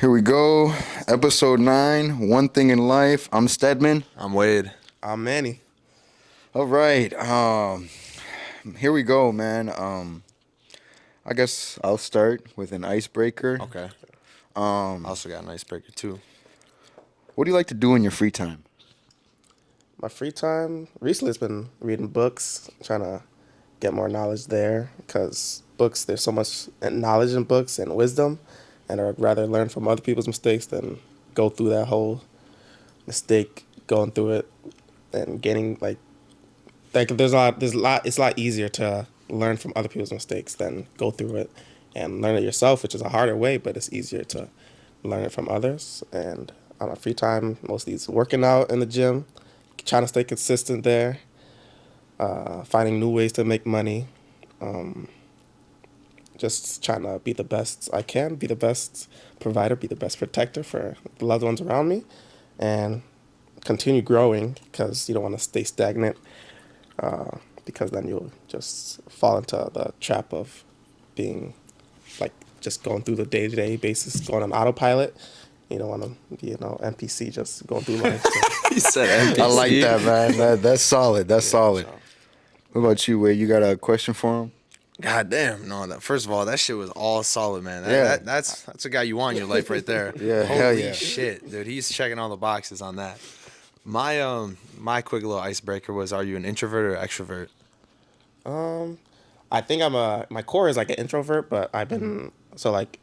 Here we go. Episode 9, One Thing in Life. I'm Stedman. I'm Wade. I'm Manny. All right. Here we go, man. I guess I'll start with an icebreaker. Okay. Um, Also got an icebreaker too. what do you like to do in your free time? My free time recently has been reading books, trying to get more knowledge there because books, there's so much knowledge in books and wisdom, and I'd rather learn from other people's mistakes than go through that whole mistake, going through it and getting like it's a lot easier to learn from other people's mistakes than go through it and learn it yourself, which is a harder way, but it's easier to learn it from others. And on my free time, mostly it's working out in the gym, trying to stay consistent there, finding new ways to make money, just trying to be the best I can, be the best provider, be the best protector for the loved ones around me, and continue growing because you don't want to stay stagnant, because then you'll just fall into the trap of being like just going through the day-to-day basis, going on autopilot. You don't want to be, NPC just going through life. So, He said NPC. I like that, man. That's solid. That's solid. so. What about you, Wade? You got a question for him? God damn. No, first of all, that shit was all solid, man. Yeah. That's a guy you want in your life right there. Yeah, Holy hell yeah. shit, dude. He's checking all the boxes on that. My quick little icebreaker was, are you an introvert or extrovert? I think my core is like an introvert, but I've been so like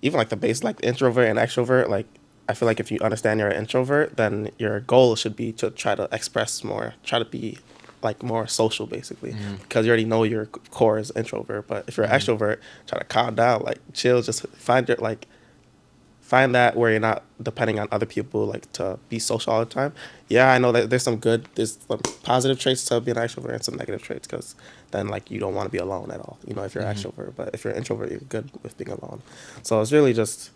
even like the base like introvert and extrovert, like I feel like if you understand you're an introvert, then your goal should be to try to express more, try to be like more social basically, because you already know your core is introvert. But if you're an extrovert, try to calm down, like chill, just find that where you're not depending on other people like to be social all the time. Yeah, I know that there's some positive traits to being an extrovert and some negative traits, because then like you don't want to be alone at all. If you're an extrovert, but if you're an introvert, you're good with being alone. So it's really just,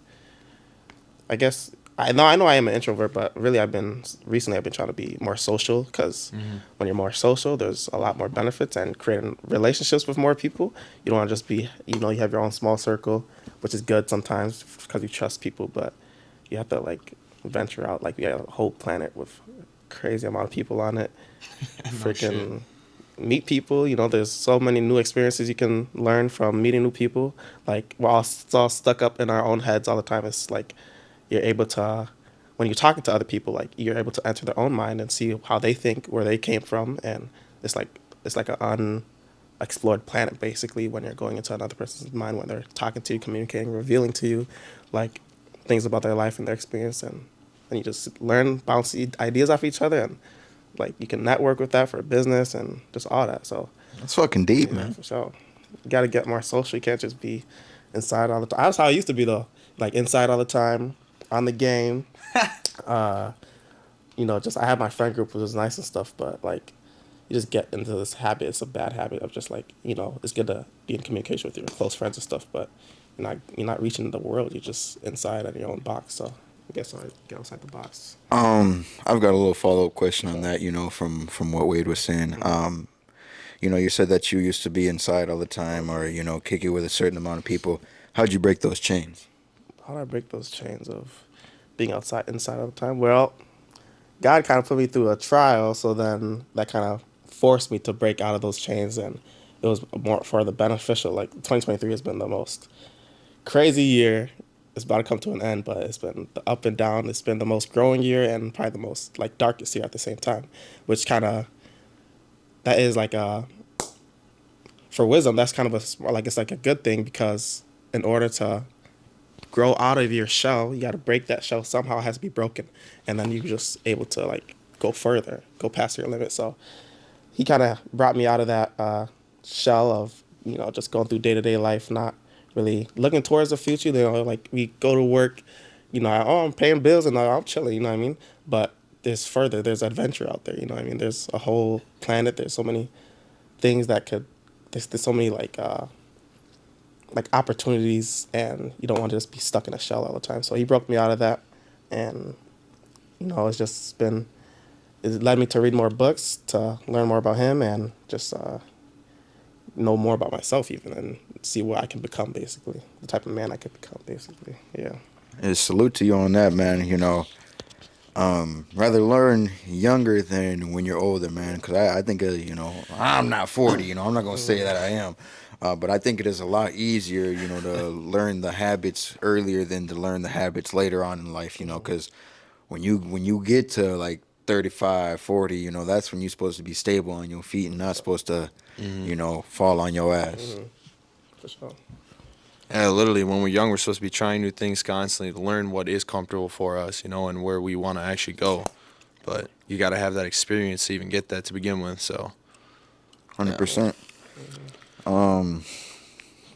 I guess I know I am an introvert, but really I've been trying to be more social, because when you're more social, there's a lot more benefits and creating relationships with more people. You don't want to just be, you have your own small circle, which is good sometimes because you trust people, but you have to like venture out. Like we have a whole planet with crazy amount of people on it. Freaking meet people. There's so many new experiences you can learn from meeting new people. Like we're all stuck up in our own heads all the time. It's like you're able to, when you're talking to other people, like you're able to enter their own mind and see how they think, where they came from, and it's like an unexplored planet basically when you're going into another person's mind, when they're talking to you, communicating, revealing to you like things about their life and their experience, and you just learn, bounce ideas off each other, and like you can network with that for business and just all that. So That's fucking deep, yeah, man. for sure. You got to get more social. You can't just be inside all the time. That's how I used to be though, like inside all the time, on the game. Just I had my friend group, which was nice and stuff, but like you just get into this habit. It's a bad habit of just like, it's good to be in communication with your close friends and stuff, but you're not reaching the world. You're just inside in your own box. So I guess I get outside the box. I've got a little follow-up question on that, from what Wade was saying. You said that you used to be inside all the time, or, kick it with a certain amount of people. How'd you break those chains? How do I break those chains of being inside all the time? Well, God kind of put me through a trial, so then that kind of forced me to break out of those chains, and it was more for the beneficial. Like 2023 has been the most crazy year. It's about to come to an end, but it's been the up and down. It's been the most growing year and probably the most like darkest year at the same time, which kind of that is like for wisdom. That's kind of like it's like a good thing, because in order to grow out of your shell, you got to break that shell somehow. It has to be broken, and then you're just able to like go further, go past your limit. So he kind of brought me out of that shell of just going through day-to-day life, not really looking towards the future. Like we go to work, I'm paying bills and I'm chilling, you know what I mean? But there's adventure out there, you know what I mean? There's a whole planet. There's so many things there's so many like opportunities, and you don't want to just be stuck in a shell all the time. So he broke me out of that, and it's just been, it led me to read more books, to learn more about him, and just know more about myself even, and see what I can become basically, the type of man I could become basically. Yeah. Salute to you on that, man. Rather learn younger than when you're older, man. Because I think, I'm not 40. I'm not gonna say that I am, but I think it is a lot easier, to learn the habits earlier than to learn the habits later on in life. Because when you get to like 35, 40, that's when you're supposed to be stable on your feet and not supposed to, fall on your ass. For sure. Yeah, literally, when we're young, we're supposed to be trying new things constantly to learn what is comfortable for us, and where we want to actually go. But you got to have that experience to even get that to begin with. So, yeah, 100%. Um,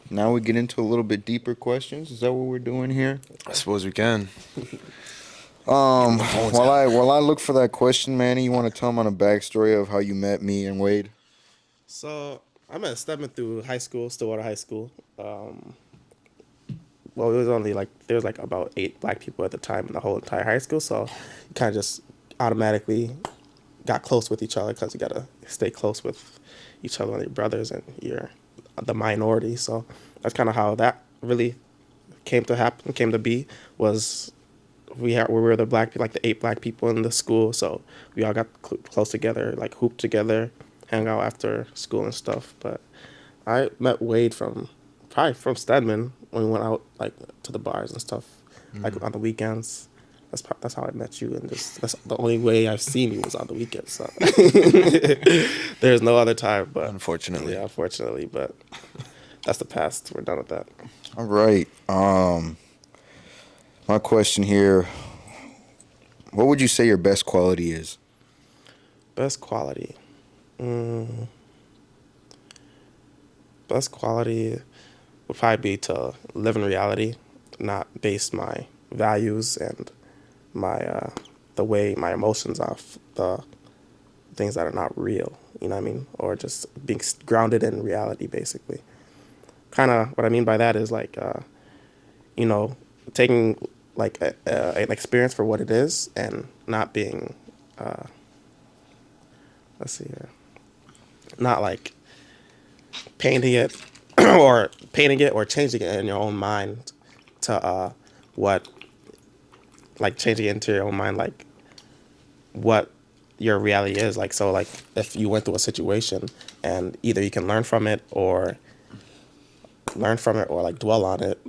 Now we get into a little bit deeper questions. Is that what we're doing here? I suppose we can. Um, Getting the phones while out. I look for that question, Manny, you want to tell them on a backstory of how you met me and Wade? So I met Stedman through high school, Stillwater High School. Well, it was only like there was like about 8 black people at the time in the whole entire high school, so you kind of just automatically got close with each other because you gotta stay close with each other and your brothers, and you're the minority. So that's kind of how that really came to happen, came to be. Was we were the black people, like the 8 black people in the school, so we all got close together, like hooped together, hang out after school and stuff. But I met Wade from probably from Stedman when we went out like to the bars and stuff, like on the weekends. That's how I met you, and just that's the only way I've seen you was on the weekends. So there's no other time, but Unfortunately. yeah, unfortunately, but that's the past. We're done with that. All right. My question here: what would you say your best quality is? Best quality. Mm, best quality would probably be to live in reality, not base my values and my the way my emotions off the things that are not real. You know what I mean? Or just being grounded in reality, basically. Kind of what I mean by that is like, you know, taking like an experience for what it is and not being, let's see here, not like painting it or painting it or changing it in your own mind to what, like changing it into your own mind, like what your reality is. Like, so like if you went through a situation and either you can learn from it or like dwell on it.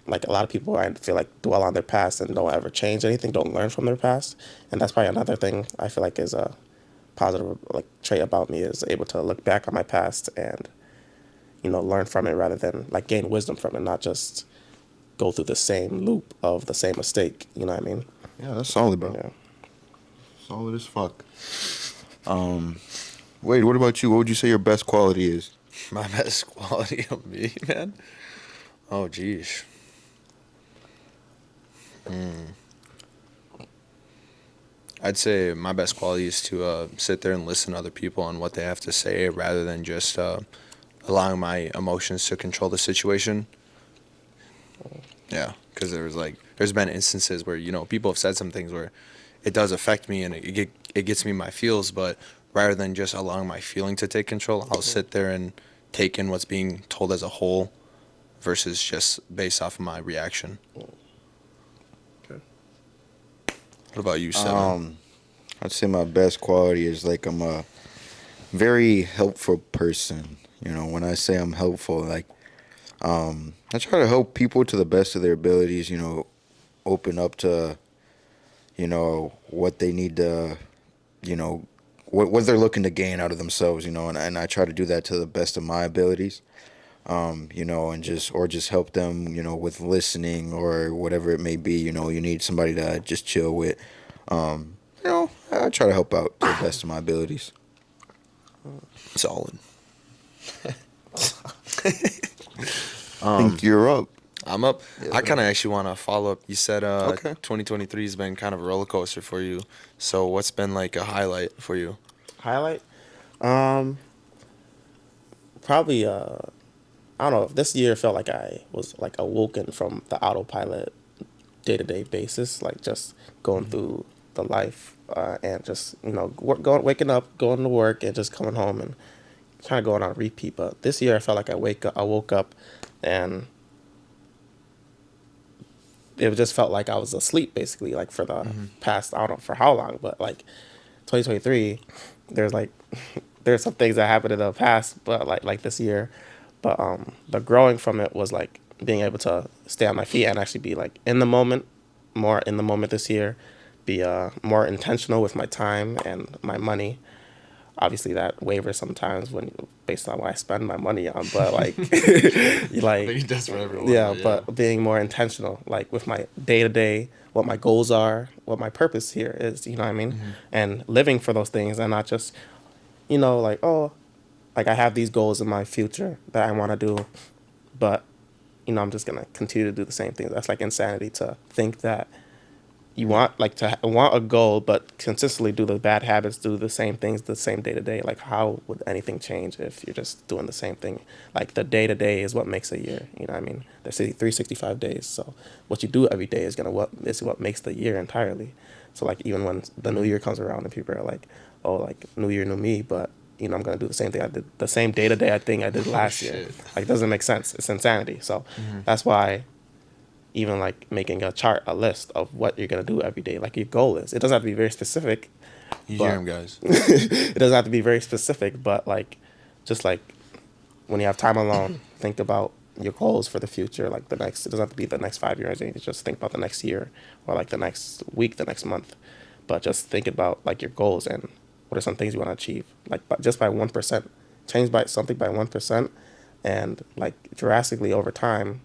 Like a lot of people, I feel like dwell on their past and don't ever change anything, don't learn from their past, and that's probably another thing I feel like is a positive like trait about me, is able to look back on my past and learn from it rather than like gain wisdom from it, not just go through the same loop of the same mistake. You know what I mean? Yeah, that's solid, bro. Yeah. Solid as fuck. Wade, what about you? What would you say your best quality is? My best quality of me, man. Oh, geez. I'd say my best quality is to sit there and listen to other people on what they have to say rather than just allowing my emotions to control the situation. Yeah, because there's been instances where people have said some things where it does affect me and it gets me my feels, but rather than just allowing my feeling to take control, I'll sit there and take in what's being told as a whole versus just based off of my reaction. Okay. What about you, Stedman? I'd say my best quality is like I'm a very helpful person. When I say I'm helpful, like I try to help people to the best of their abilities. Open up to what they need to, what they're looking to gain out of themselves. And I try to do that to the best of my abilities. And just help them, with listening or whatever it may be. You need somebody to just chill with. I try to help out to the best of my abilities. Solid. I think you're up. I'm up. Yes, I sir. kind of actually want to follow up. You said Okay. 2023 has been kind of a roller coaster for you. So what's been like a highlight for you? Highlight. Um, Probably. I don't know. This year felt like I was like awoken from the autopilot day to day basis, like just going through the life and just waking up, going to work, and just coming home and kind of going on repeat. But this year I felt like I woke up and it just felt like I was asleep basically, like for the past, I don't know for how long, but like 2023, there's like there's some things that happened in the past, but like this year, but the growing from it was like being able to stay on my feet and actually be like in the moment, more in the moment this year, be more intentional with my time and my money. Obviously that wavers sometimes when based on what I spend my money on, but like I like think that's for everyone. yeah, But but being more intentional, like with my day to day, what my goals are, what my purpose here is, you know what I mean? And living for those things and not just, like, oh, like I have these goals in my future that I want to do, but, I'm just going to continue to do the same thing. That's like insanity to think that you want like to want a goal but consistently do the bad habits, do the same things the same day to day. Like how would anything change if you're just doing the same thing? Like the day to day is what makes a year, you know what I mean? There's 365 days, so what you do every day is what makes the year entirely. So like even when the new year comes around and people are like, oh, like new year new me, but I'm gonna do the same thing I did, the same day to day thing I did last year. shit. Like it doesn't make sense. It's insanity. So that's why even like making a chart, a list of what you're gonna do every day, like your goal is. It doesn't have to be very specific. you hear But him, guys. it doesn't have to be very specific, but like just like when you have time alone, think about your goals for the future, like the next. It doesn't have to be the next 5 years. You just think about the next year or like the next week, the next month. But just think about like your goals and what are some things you want to achieve. Like but just by 1%, change by something by 1%, and like drastically over time,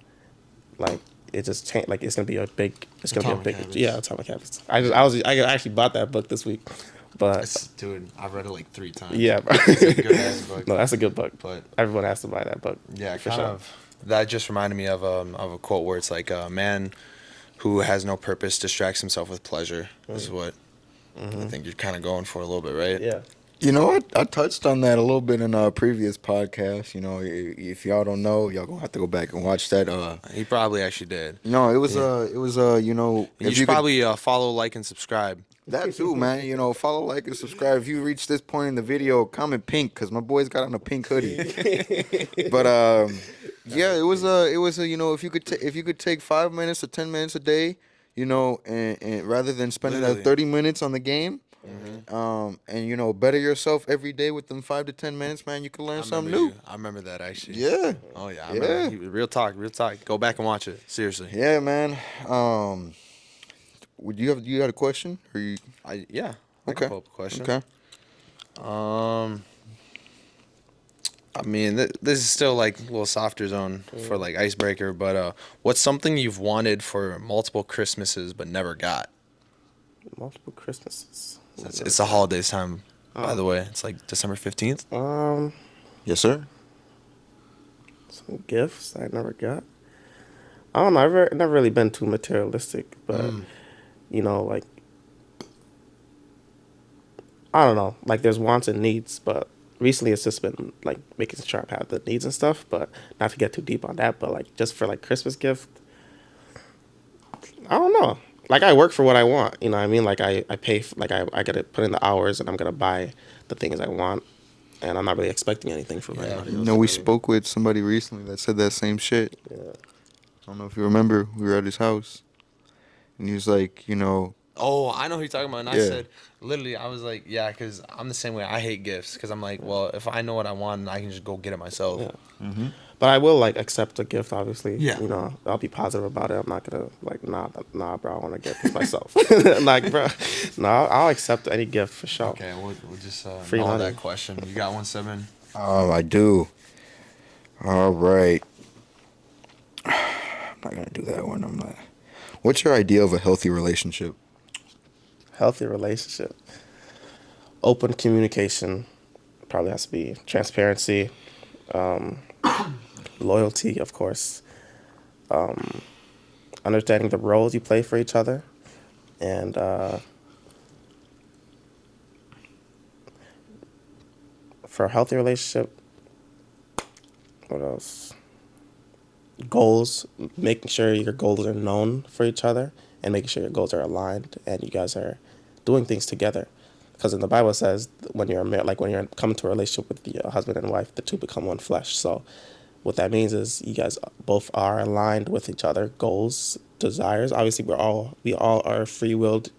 like it just changed. Like it's gonna be a big. It's gonna Atomic be a big. Habits. Yeah, Atomic Habits. I actually bought that book this week, but Dude, I've read it like 3 times. yeah, bro. It's a good ass book. No, that's a good book. But Everyone has to buy that book. yeah, for kind sure. of. That just reminded me of a quote where it's like a man who has no purpose distracts himself with pleasure. Is what I think you're kind of going for a little bit, right? Yeah. You know what? I touched on that a little bit in a previous podcast. You know, if y'all don't know, y'all gonna have to go back and watch that. He probably actually did. No, you know, You if should you could, probably follow, like, and subscribe. that too, man. You know, follow, like, and subscribe. If you reach this point in the video, comment pink because my boys got on a pink hoodie. But yeah, it was a if you could take 5 minutes or 10 minutes a day, and rather than spending that Literally. 30 minutes on the game. And better yourself every day with them 5 to 10 minutes, man. You can learn something new. I remember that actually. Yeah, Oh yeah, I yeah, remember. Real talk, real talk. Go back and watch it. Seriously. yeah, man. Would you had a question? Or you Yeah. I can okay? pull up a question. Okay. I mean, this is still like a little softer zone for like icebreaker, but what's something you've wanted for multiple Christmases but never got? Multiple Christmases. It's the holidays time, by the way. It's like December 15th. Yes, sir. Some gifts I never got. I don't know. I've never really been too materialistic, but like I don't know. Like there's wants and needs, but recently it's just been like making sure I have the needs and stuff. But not to get too deep on that. But like just for like Christmas gift, I don't know. Like I work for what I want. You know what I mean? Like I pay. Like I gotta put in the hours, and I'm gonna buy the things I want, and I'm not really expecting anything from anybody else. No, we spoke with somebody recently that said that same shit. Yeah. I don't know if you remember. We were at his house, and he was like, Oh, I know who you're talking about. And I Yeah. said, literally, I was like, yeah, because I'm the same way. I hate gifts because I'm like, well, if I know what I want, I can just go get it myself. Yeah. But I will like accept a gift. Obviously. Yeah. I'll be positive about it. I'm not gonna like nah, bro. I want to get this myself. Like, bro, no, I'll accept any gift for sure. Okay, we'll just Free know money. that question. You got one, Seven? I do. All right. I'm not gonna do that one. I'm not. What's your idea of a healthy relationship? Healthy relationship. Open communication. Probably has to be transparency. Loyalty, of course. Understanding the roles you play for each other. And for a healthy relationship, what else? Goals. Making sure your goals are known for each other and making sure your goals are aligned and you guys are doing things together. Because in the Bible it says when you're married, like when you're coming to a relationship with the husband and wife, the two become one flesh. So What that means is you guys both are aligned with each other, goals, desires. Obviously, we all are free-willed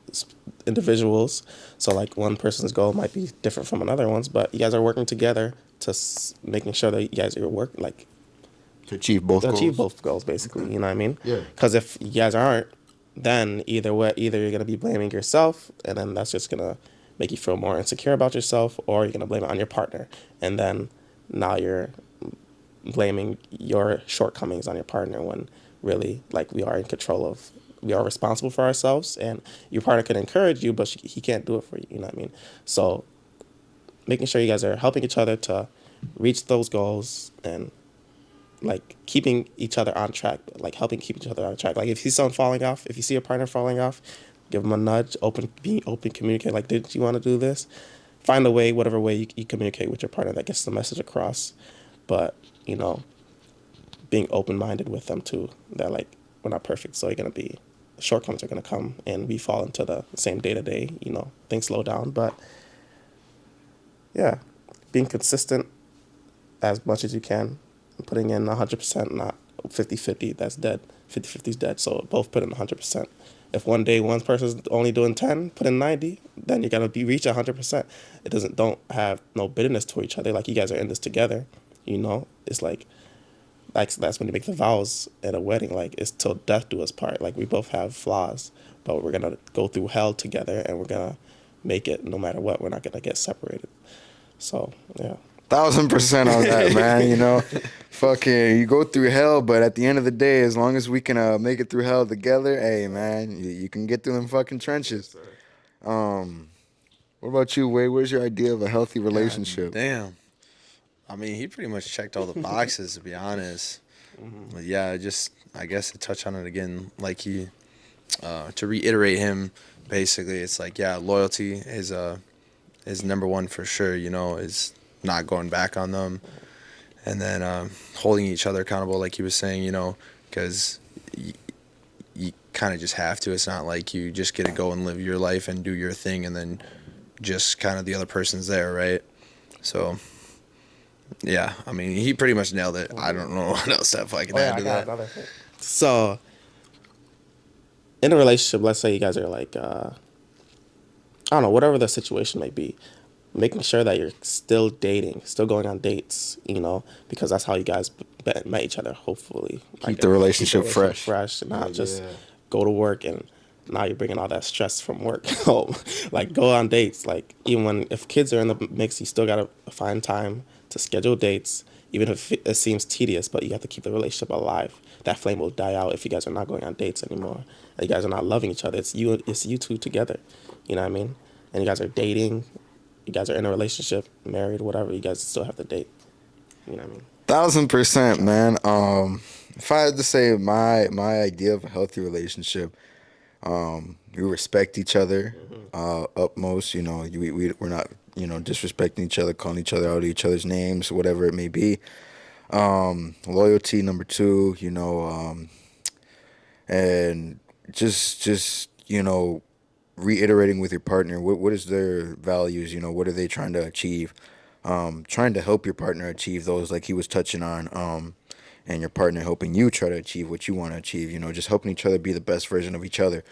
individuals. So like one person's goal might be different from another one's, but you guys are working together to making sure that you guys are work like To achieve both to achieve goals. both goals, basically. You know what I mean? Yeah. Because if you guys aren't, then either you're gonna be blaming yourself, and then that's just gonna make you feel more insecure about yourself, or you're gonna blame it on your partner, and then now you're blaming your shortcomings on your partner when really like we are responsible for ourselves, and your partner can encourage you, but he can't do it for you. You know what I mean? So making sure you guys are helping each other to reach those goals and like keeping each other on track, like helping keep each other on track. Like if you see someone falling off, if you see your partner falling off, give them a nudge, being open, communicate. Like, did you want to do this? Find a way, whatever way you communicate with your partner that gets the message across. But you know, being open minded with them too. That like we're not perfect, so you're gonna be shortcomings are gonna come, and we fall into the same day to day. You know, things slow down, but yeah, being consistent as much as you can, putting in 100%, not 50-50. That's dead. 50-50 is dead. So both put in 100%. If one day one person's only doing 10, put in 90, then you're gonna be reach 100%. It doesn't don't have no bitterness to each other. Like you guys are in this together. You know, it's like that's when you make the vows at a wedding. Like it's till death do us part. Like we both have flaws, but we're gonna go through hell together, and we're gonna make it no matter what. We're not gonna get separated. So yeah. 1,000% on that, man. You know, fucking, you go through hell, but at the end of the day, as long as we can make it through hell together, hey, man, you can get through them fucking trenches. What about you, Wade? Where's your idea of a healthy God relationship? damn. I mean, he pretty much checked all the boxes, to be honest. But yeah, I guess to touch on it again, like to reiterate him, basically, it's like, yeah, loyalty is number one for sure, is not going back on them. And then holding each other accountable, like he was saying, because you kind of just have to. It's not like you just get to go and live your life and do your thing and then just kind of the other person's there, right? So, yeah, I mean, he pretty much nailed it. I don't know what else if I can add I to got that. another thing. So, in a relationship, let's say you guys are like, I don't know, whatever the situation may be, making sure that you're still dating, still going on dates, because that's how you guys met each other, hopefully. Keep the relationship fresh. Fresh, and not just go to work and now you're bringing all that stress from work home. Like, go on dates. Like, if kids are in the mix, you still got to find time to schedule dates, even if it seems tedious, but you have to keep the relationship alive. That flame will die out if you guys are not going on dates anymore. And you guys are not loving each other. It's you two together. You know what I mean? And you guys are dating. You guys are in a relationship, married, whatever. You guys still have to date. You know what I mean? 1,000%, man. If I had to say my idea of a healthy relationship, we respect each other, utmost. We're not, disrespecting each other, calling each other out each other's names, whatever it may be. Loyalty, number two. And just reiterating with your partner what is their values. What are they trying to achieve, trying to help your partner achieve those, like he was touching on, and your partner helping you try to achieve what you want to achieve. Just helping each other be the best version of each other,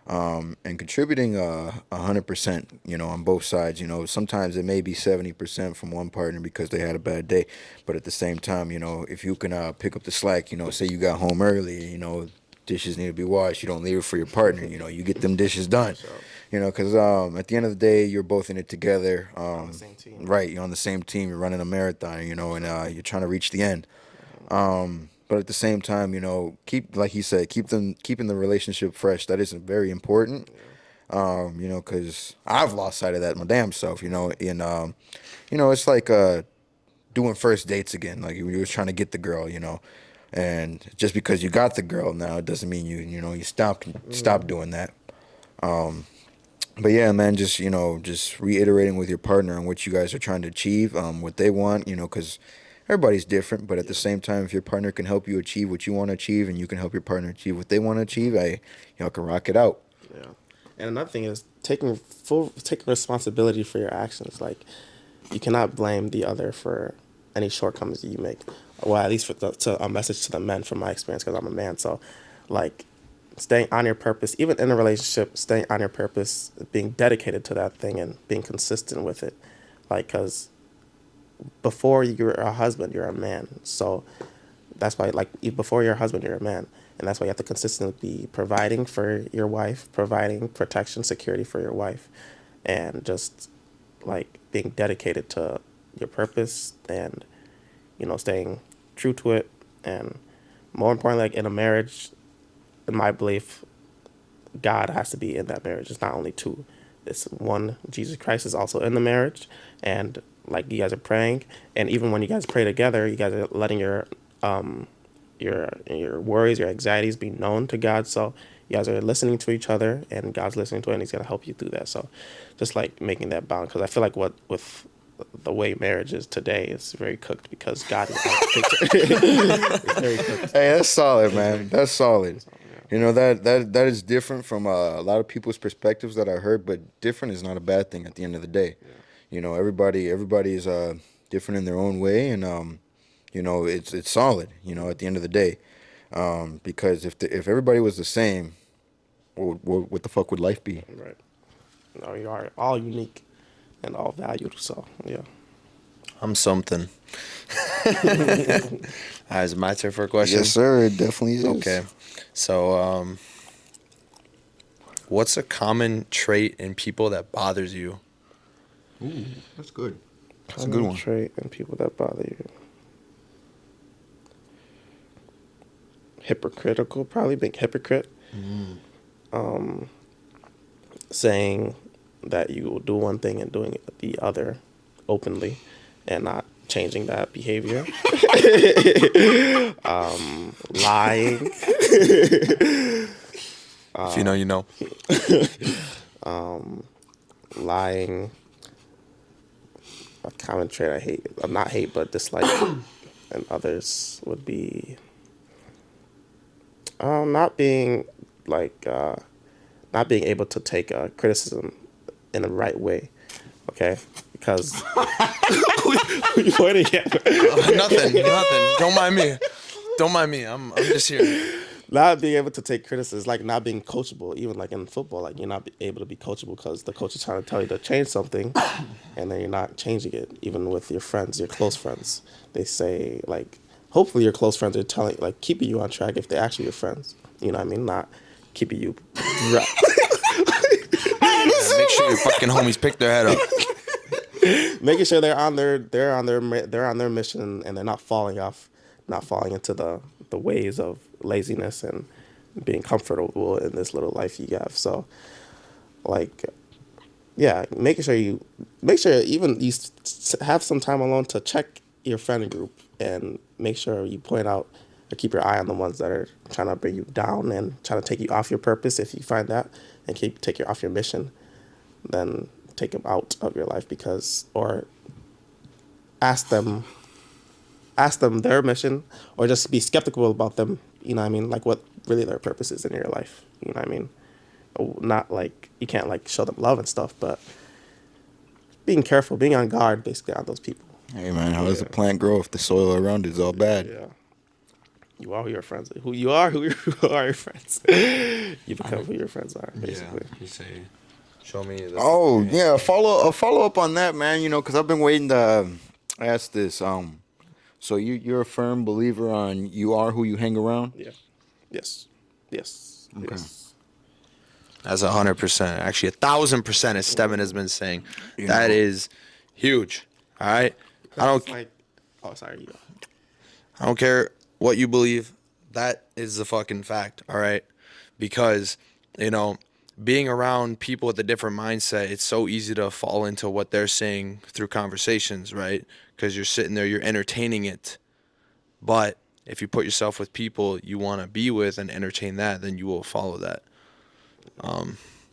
and contributing 100%, on both sides. Sometimes it may be 70% from one partner because they had a bad day, but at the same time, if you can pick up the slack, say you got home early, dishes need to be washed, you don't leave it for your partner, you get them dishes done. Because at the end of the day, you're both in it together. On the same team. Right, you're on the same team, you're running a marathon, and you're trying to reach the end. But at the same time, keep, like he said, keeping the relationship fresh. That is very important. Because I've lost sight of that my damn self. And it's like doing first dates again. Like you were trying to get the girl. And just because you got the girl now, it doesn't mean you stop doing that. But yeah, man, just reiterating with your partner on what you guys are trying to achieve, what they want, because everybody's different. But at the same time, if your partner can help you achieve what you want to achieve, and you can help your partner achieve what they want to achieve, y'all can rock it out. Yeah. And another thing is taking responsibility for your actions. Like, you cannot blame the other for any shortcomings that you make. well, at least to a message to the men from my experience, because I'm a man. So, like, staying on your purpose, even in a relationship, staying on your purpose, being dedicated to that thing, and being consistent with it. Like, because before you're a husband, you're a man. So that's why, like, before you're a husband, you're a man. And that's why you have to consistently be providing for your wife, providing protection, security for your wife, and just like being dedicated to your purpose and, staying true to it. And more importantly, like in a marriage, in my belief, God has to be in that marriage. It's not only two. It's one. Jesus Christ is also in the marriage, and like you guys are praying, and even when you guys pray together, you guys are letting your worries, your anxieties be known to God. So you guys are listening to each other, and God's listening to it, and He's gonna help you through that. So just like making that balance, because I feel like what with the way marriage is today is very cooked because God is out of the picture. It's very cooked. Hey, that's solid, man. That's solid. You know that is different from a lot of people's perspectives that I heard, but different is not a bad thing at the end of the day. You know, everybody is different in their own way, and it's solid. You know, at the end of the day, because if everybody was the same, what the fuck would life be? Right. No, you are all unique and all valued. So yeah. I'm something. Is it my turn for a question? Yes, sir. It definitely is. Okay. So, what's a common trait in people that bothers you? Ooh, that's good. That's a Common good one. trait in people that bother you. Hypocritical, probably being hypocrite. Saying that you will do one thing and doing the other openly and not changing that behavior. Lying. If you know, you know. Lying. A common trait I hate. Not hate, but dislike. And others would be not being like not being able to take criticism in the right way. Okay, because who you pointing at? Nothing. Don't mind me. Don't mind me. I'm just here. Not being able to take criticism, like not being coachable, even like in football, like you're not able to be coachable because the coach is trying to tell you to change something, and then you're not changing it. Even with your friends, your close friends, they say like, hopefully your close friends are telling, like, keeping you on track if they're actually your friends. You know what I mean? Not keeping you. Yeah, make sure your fucking homies pick their head up. Making sure they're on their mission and they're not falling into the ways of laziness and being comfortable in this little life you have. So, like, yeah, make sure even you have some time alone to check your friend group and make sure you point out or keep your eye on the ones that are trying to bring you down and trying to take you off your purpose. If you find that and take you off your mission, then take them out of your life or ask them their mission, or just be skeptical about them. You know what I mean? Like what really their purpose is in your life. You know what I mean? Not like you can't like show them love and stuff, but being careful, being on guard basically on those people. Hey man, how does the plant grow if the soil around it is all bad? Yeah. You are who your friends are. Who you are your friends. You become who your friends are, basically. Yeah, you say, show me. Oh yeah, follow up on that, man. You know, because I've been waiting to ask this. So you're a firm believer on you are who you hang around? Yeah. Yes. Yes. Okay. Yes. That's 100%. Actually, 1,000%, as Steven has been saying. That is huge. All right. I don't. Oh, sorry. You. I don't care what you believe. That is the fucking fact. All right. Because being around people with a different mindset, it's so easy to fall into what they're saying through conversations, right? Because you're sitting there, you're entertaining it. But if you put yourself with people you want to be with and entertain that, then you will follow that.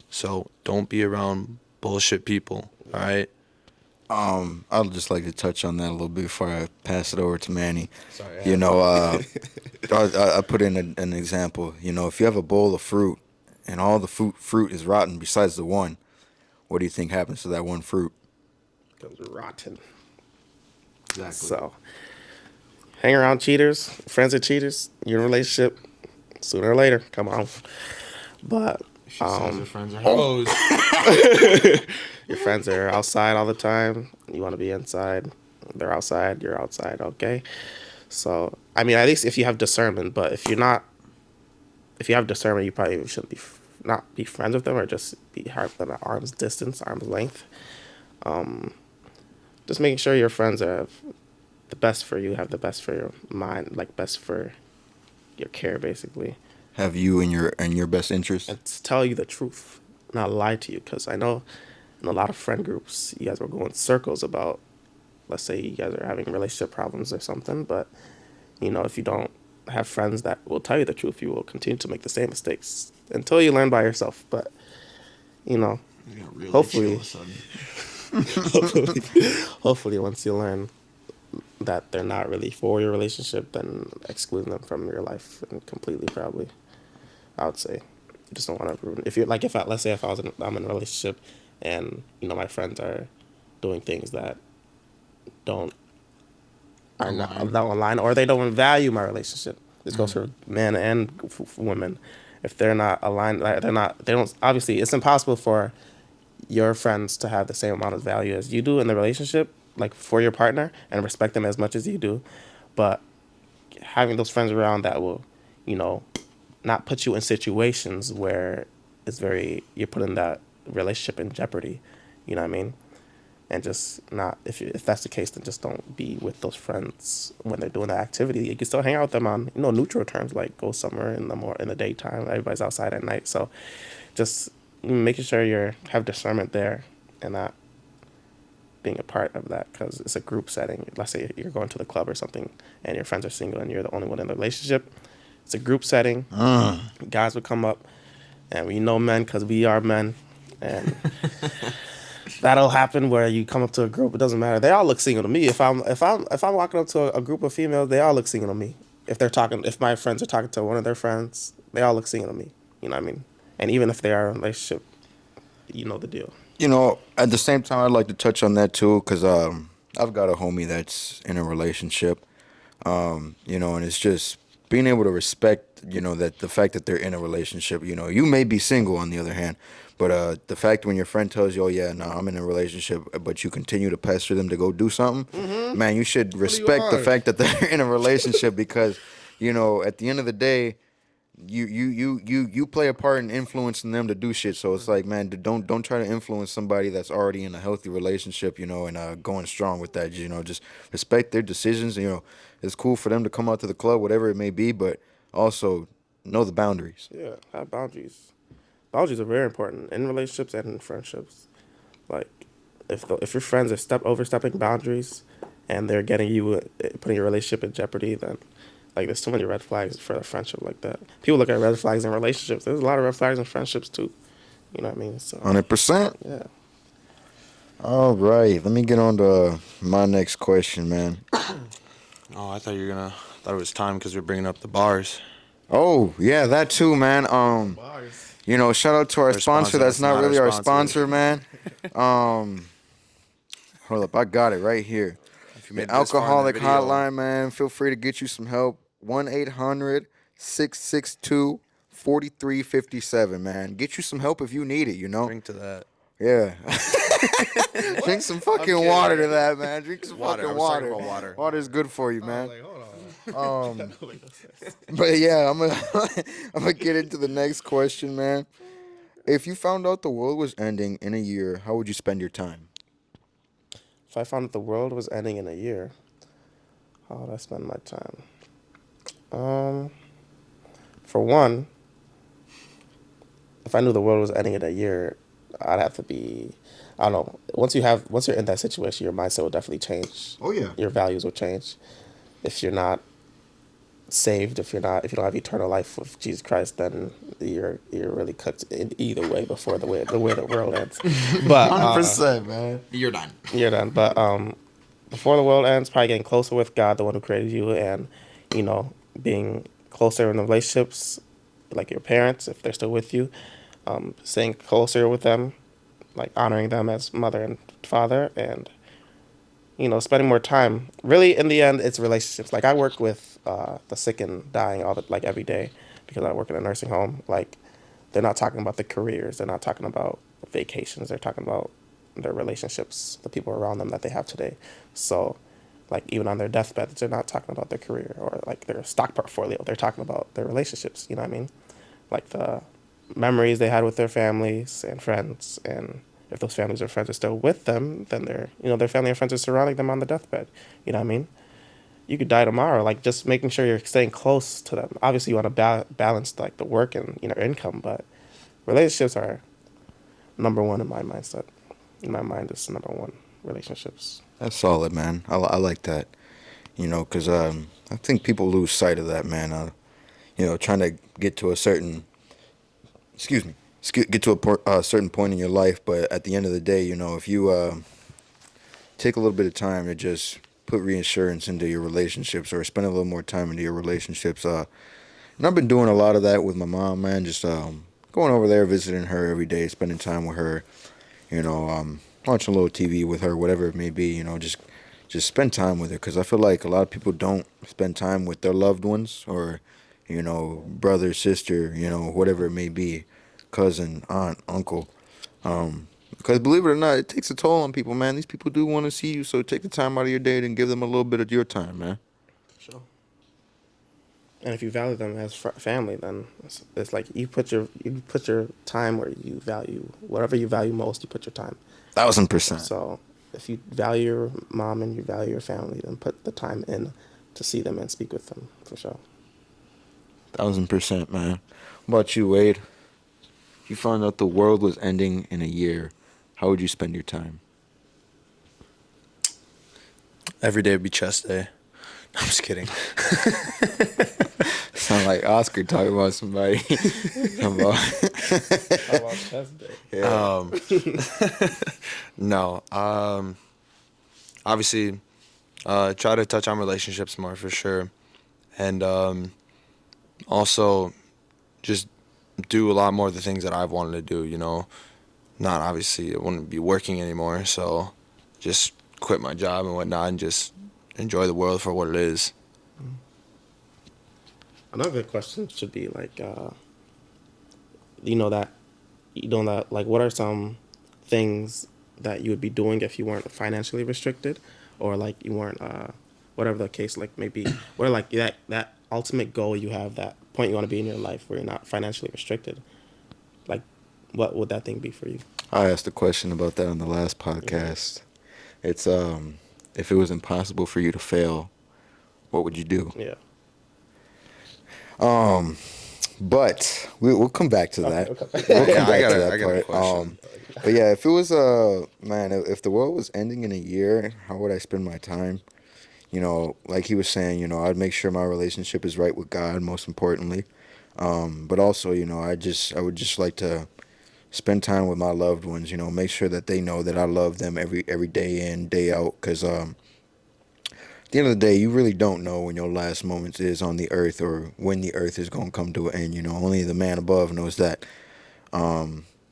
So don't be around bullshit people, all right? I'd just like to touch on that a little bit before I pass it over to Manny. Sorry. You know, I put in an example. You know, if you have a bowl of fruit and all the fruit is rotten besides the one, what do you think happens to that one fruit? Becomes rotten. Exactly. So, hang around cheaters, friends of cheaters, you're in a relationship sooner or later. Come on. But She says her friends are hoes. your friends are outside all the time. You want to be inside. They're outside. You're outside. Okay. So, I mean, at least if you have discernment. But if you're not, if you have discernment, you probably shouldn't be not be friends with them or just be have them at arm's distance, arm's length. Just making sure your friends are the best for you, have the best for your mind, like best for your care, basically, Have you in your best interest? and tell you the truth, not lie to you. Because I know in a lot of friend groups, you guys were going circles about, let's say you guys are having relationship problems or something, but if you don't have friends that will tell you the truth, you will continue to make the same mistakes until you learn by yourself. But you know, Really hopefully, chill, son. hopefully, hopefully, once you learn that they're not really for your relationship, then excluding them from your life and completely, probably, I would say. You just don't want to ruin. If you're like, if I let's say if I'm in a relationship, and my friends are doing things that don't are not aligned, or they don't value my relationship. This goes for men and women. If they're not aligned, like, they don't. Obviously, it's impossible for your friends to have the same amount of value as you do in the relationship, like for your partner, and respect them as much as you do. But having those friends around that will, you know, not put you in situations where it's very you're putting that relationship in jeopardy. You know what I mean? And just not if that's the case, then just don't be with those friends when they're doing that activity. You can still hang out with them on neutral terms, like go somewhere in the daytime. Everybody's outside at night, so just making sure you have discernment there and not being a part of that because it's a group setting. Let's say you're going to the club or something, and your friends are single, and you're the only one in the relationship. It's a group setting. Guys would come up, and we know men because we are men, and that'll happen where you come up to a group. It doesn't matter. They all look single to me. If I'm walking up to a group of females, they all look single to me. If my friends are talking to one of their friends, they all look single to me. You know what I mean? And even if they are in a relationship, you know the deal. At the same time, I'd like to touch on that too, because I've got a homie that's in a relationship, and it's just being able to respect, that the fact that they're in a relationship. You may be single on the other hand, but the fact when your friend tells you, "Oh yeah, no, I'm in a relationship," but you continue to pester them to go do something, man, you should respect the fact that they're in a relationship because, at the end of the day, you play a part in influencing them to do shit. So it's like, man, don't try to influence somebody that's already in a healthy relationship, and going strong with that. Just respect their decisions. It's cool for them to come out to the club, whatever it may be, but also know the boundaries. Yeah, have boundaries. Boundaries are very important in relationships and in friendships. Like, if your friends are overstepping boundaries, and they're getting you putting your relationship in jeopardy, then like there's too many red flags for a friendship like that. People look at red flags in relationships. There's a lot of red flags in friendships too. You know what I mean? So 100%. yeah. All right, let me get on to my next question, man. Oh, I thought you were gonna. Thought it was time because we're bringing up the bars. Oh yeah, that too, man. Bars. Shout out to our Our sponsor. sponsor, That's that's not not really our our sponsor. sponsor, man. Um, Hold up, I got it right here. If you The made it this far in the alcoholic video, hotline, man. Feel free to get you some help. 1-800-662-4357, man. Get you some help if you need it. drink to that. Yeah. Drink some fucking water to that, man. Drink some Water. I fucking was talking water. about water. Water's good for you, man. Hold on. But yeah, I'm gonna I'm gonna get into the next question, man. If you found out the world was ending in a year, how would you spend your time? If I found that the world was ending in a year, how would I spend my time? For one, if I knew the world was ending in a year, I'd have to be. I don't know. Once you're in that situation, your mindset will definitely change. Oh yeah. Your values will change. If you're not saved, if you don't have eternal life with Jesus Christ, then you're really cooked in either way before the way the world ends. But 100%, man. You're done. you're done. But before the world ends, probably getting closer with God, the one who created you, and being closer in the relationships, like your parents, if they're still with you, staying closer with them, like honoring them as mother and father, and spending more time. Really, in the end, it's relationships. Like I work with the sick and dying like every day because I work in a nursing home. Like they're not talking about the careers. They're not talking about vacations. They're talking about their relationships, the people around them that they have today. So, like even on their deathbed, they're not talking about their career or like their stock portfolio. They're talking about their relationships. You know what I mean? Like the memories they had with their families and friends, and if those families or friends are still with them, then their family and friends are surrounding them on the deathbed. You know what I mean? You could die tomorrow. Like just making sure you're staying close to them. Obviously, you want to balance like the work and income, but relationships are number one in my mindset. In my mind, it's number one. Relationships. That's solid, man. I like that. Because I think people lose sight of that, man. Trying to get to a certain, excuse me, get to a certain point in your life, but at the end of the day, if you take a little bit of time to just put reinsurance into your relationships or spend a little more time into your relationships. And I've been doing a lot of that with my mom, man. Just going over there, visiting her every day, spending time with her. Watching a little TV with her, whatever it may be. Just spend time with her because I feel like a lot of people don't spend time with their loved ones or, brother, sister, whatever it may be, cousin, aunt, uncle. Because believe it or not, it takes a toll on people, man. These people do want to see you, so take the time out of your day and give them a little bit of your time, man. Sure. And if you value them as family, then it's like you put your time where you value whatever you value most. You put your time. 1000%. So if you value your mom and you value your family, then put the time in to see them and speak with them for sure. 1000%, man. What about you, Wade? If you found out the world was ending in a year, how would you spend your time? Every day would be chest day. No, I'm just kidding. Sound like Oscar talking about somebody. Talking about How about chest day? yeah. No. Obviously, try to touch on relationships more for sure, and also just do a lot more of the things that I've wanted to do. Not obviously I wouldn't be working anymore, so just quit my job and whatnot, and just enjoy the world for what it is. Another good question should be like, you know that, like, what are some things that you would be doing if you weren't financially restricted, or like you weren't, whatever the case, like maybe, what are like that ultimate goal you have, that point you want to be in your life where you're not financially restricted, like, what would that thing be for you? I asked a question about that on the last Yeah, podcast. It's if it was impossible for you to fail, what would you do? yeah. Um, but we'll come back to Okay, that. We'll okay. come Yeah, I back got to a that I got a part. question. But yeah, if it was man, if the world was ending in a year, how would I spend my time? Like he was saying, I'd make sure my relationship is right with God, most importantly. But also, I would just like to spend time with my loved ones. Make sure that they know that I love them every day in, day out. Because at the end of the day, you really don't know when your last moments is on the earth or when the earth is gonna come to an end. Only the man above knows that.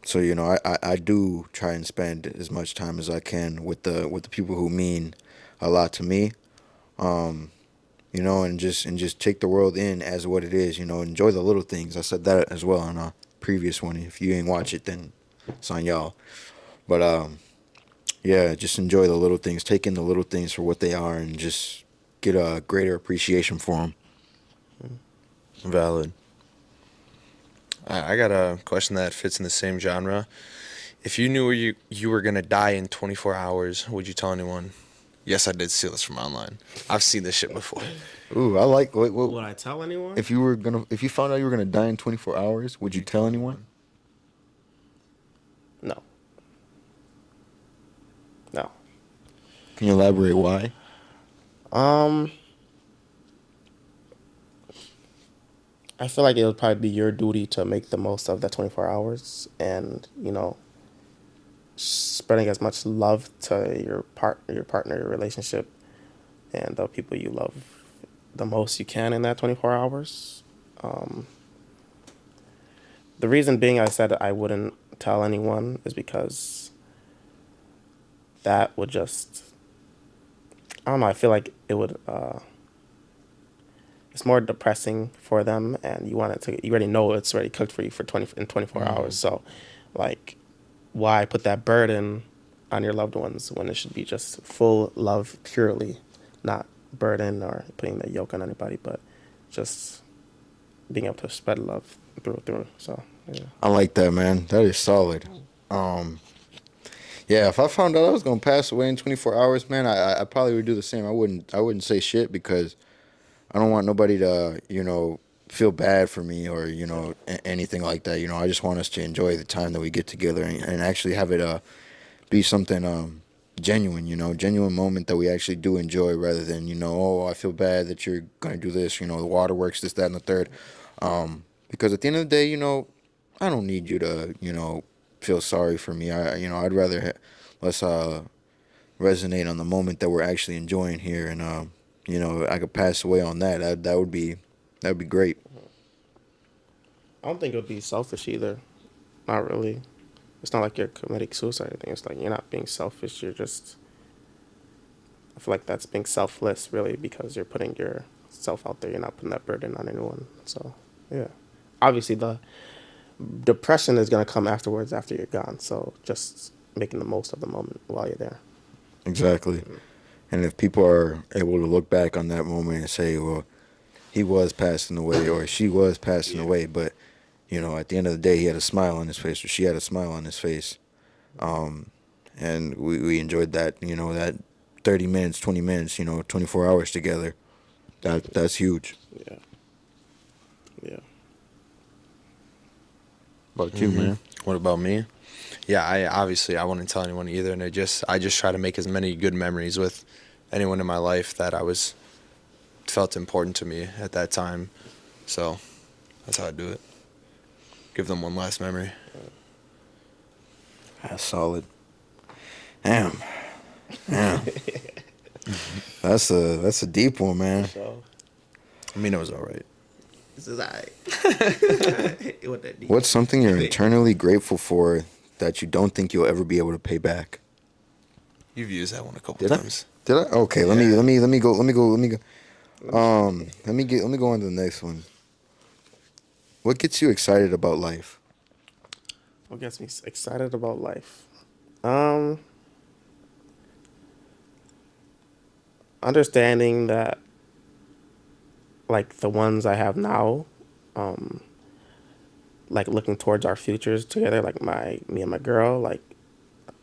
So I do try and spend as much time as I can with the people who mean a lot to me. Um, and just take the world in as what it is. Enjoy the little things. I said that as well in a previous one. If you ain't watch it, then it's on y'all. But yeah, just enjoy the little things. Take in the little things for what they are, and just get a greater appreciation for them. Valid. I got a question that fits in the same genre. If you knew you were gonna die in 24 hours, would you tell anyone? Yes, I did steal this from online. I've seen this shit before. Ooh, I like. Wait, Would I tell anyone? if you found out you were gonna die in 24 hours, would you tell anyone? No, no. Can you elaborate why? Um, I feel like it would probably be your duty to make the most of that 24 hours, and spreading as much love to your partner, your relationship, and the people you love the most you can in that 24 hours. Um, the reason being I said I wouldn't tell anyone is because that would just I don't know. I feel like it would. It's more depressing for them, and you want it to. You already know it's already cooked for you for 24 hours. So, like, why put that burden on your loved ones when it should be just full love purely, not burden or putting the yoke on anybody, but just being able to spread love through. So yeah. I like that, man. That is solid. Um, yeah, if I found out I was gonna pass away in 24 hours, man, I probably would do the same. I wouldn't say shit because I don't want nobody to, feel bad for me or, anything like that. I just want us to enjoy the time that we get together and actually have it be something genuine, genuine moment that we actually do enjoy rather than, oh, I feel bad that you're going to do this, the waterworks, this, that, and the third. Because at the end of the day, I don't need you to, feel sorry for me. I'd rather let's resonate on the moment that we're actually enjoying here, and I could pass away on that. That would be great. I don't think it would be selfish either. Not really. It's not like you're committing suicide or anything. It's like you're not being selfish. You're just. I feel like that's being selfless, really, because you're putting yourself out there. You're not putting that burden on anyone. So, yeah. Obviously, the depression is going to come afterwards after you're gone. So, just making the most of the moment while you're there. Exactly. And if people are able to look back on that moment and say, well, he was passing away or she was passing away, but at the end of the day, he had a smile on his face or she had a smile on his face. And we enjoyed that, that 30 minutes, 20 minutes, 24 hours together. That's huge. Yeah. Yeah. About you, man? What about me? Yeah, I wouldn't tell anyone either, and I just try to make as many good memories with anyone in my life that felt important to me at that time. So that's how I do it. Give them one last memory. That's solid. Damn. Damn. That's a deep one, man. So, I mean, it was all right. this is alright. It wasn't that deep. What's something you're eternally grateful for that you don't think you'll ever be able to pay back? You've used that one a couple Did I? times. Did I? Okay, let me Yeah. go. Let me go. Let me go on to the next one. What gets you excited about life? What gets me excited about life? Um, Understanding that, like, the ones I have now, um, like looking towards our futures together, like me and my girl, like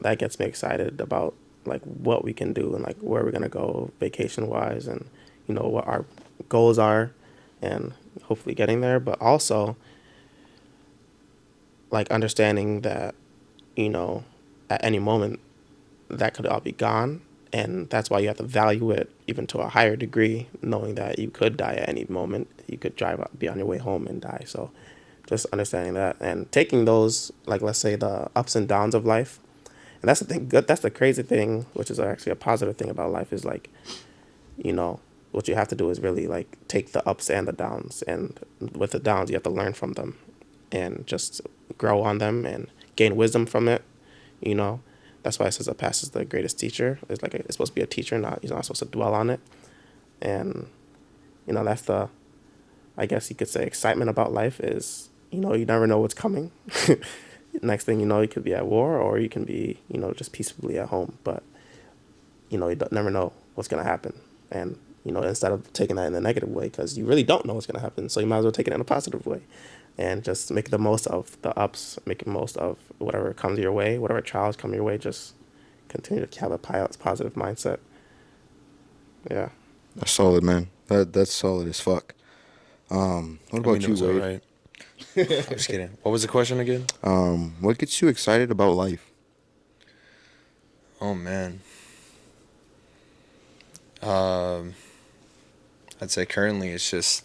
that gets me excited about like what we can do and like where we're gonna go vacation wise, and what our goals are, and hopefully getting there. But also like understanding that you know at any moment that could all be gone, and that's why you have to value it even to a higher degree, knowing that you could die at any moment. You could be on your way home and die. So just understanding that and taking those, like, let's say the ups and downs of life. And that's the thing good, that's the crazy thing, which is actually a positive thing about life, is like, you know what you have to do is really like take the ups and the downs, and with the downs you have to learn from them and just grow on them and gain wisdom from it. you know that's why it says the past is the greatest teacher. It's supposed to be a teacher, not you're not supposed to dwell on it. And that's the, I guess you could say, excitement about life is, you never know what's coming. Next thing you know, you could be at war, or you can be, just peacefully at home. But, you don't, never know what's going to happen. And, instead of taking that in a negative way, because you really don't know what's going to happen. So you might as well take it in a positive way and just make the most of the ups, make the most of whatever comes your way, whatever trials come your way. Just continue to have a positive mindset. Yeah. That's solid, man. That's solid as fuck. What I about mean, it you, was all Wade? right. I'm just kidding. What was the question again? What gets you excited about life? Oh man. Um, I'd say currently it's just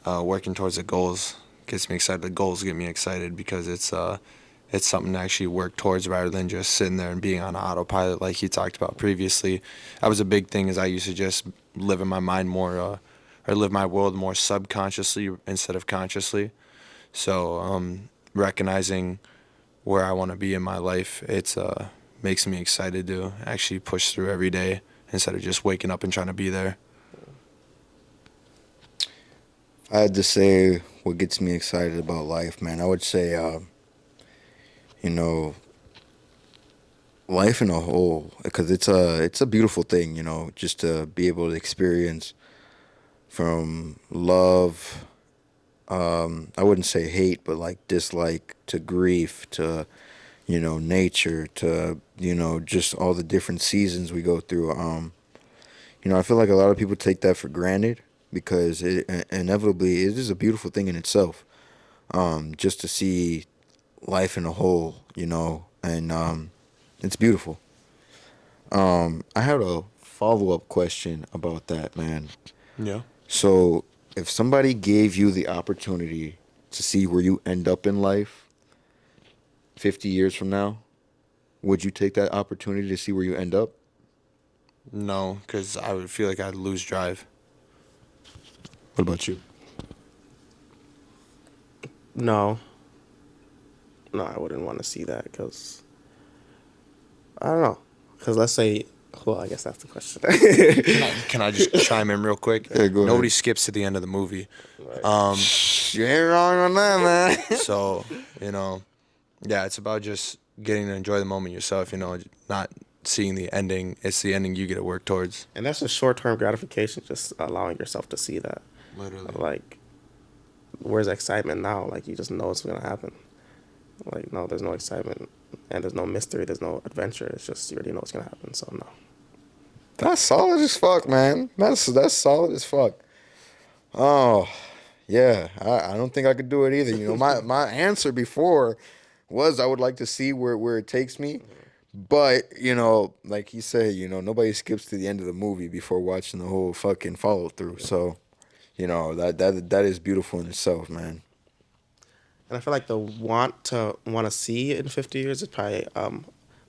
working towards the goals gets me excited. The goals get me excited because it's something to actually work towards rather than just sitting there and being on autopilot like you talked about previously. That was a big thing, is I used to just live in my mind more, or live my world more subconsciously instead of consciously. So recognizing where I want to be in my life, it's makes me excited to actually push through every day instead of just waking up and trying to be there. If I had to say what gets me excited about life, man, I would say, you know, life in a whole, because it's a beautiful thing, just to be able to experience from love. I wouldn't say hate, but like dislike to grief to nature to just all the different seasons we go through. I feel like a lot of people take that for granted because inevitably it is a beautiful thing in itself. Just to see life in a whole, and it's beautiful. I had a follow up question about that, man. Yeah. So, if somebody gave you the opportunity to see where you end up in life 50 years from now, would you take that opportunity to see where you end up? No, because I would feel like I'd lose drive. What about you? No, no, I wouldn't want to see that because I don't know. Because let's say, well, I guess that's the question. Can I just chime in real quick? Yeah, go Nobody ahead. skips to the end of the movie. Right. You ain't wrong on that, man. So, yeah, it's about just getting to enjoy the moment yourself, not seeing the ending. It's the ending you get to work towards. And that's a short-term gratification, just allowing yourself to see that. Literally. Like, where's the excitement now? Like, you just know it's gonna happen. Like, no, there's no excitement, and there's no mystery, there's no adventure. It's just you already know it's gonna happen. So no. That's solid as fuck, man. That's solid as fuck. Oh, yeah. I don't think I could do it either. My answer before was I would like to see where it takes me. But, like you said, nobody skips to the end of the movie before watching the whole fucking follow through. So, that is beautiful in itself, man. And I feel like the want to see it in 50 years is probably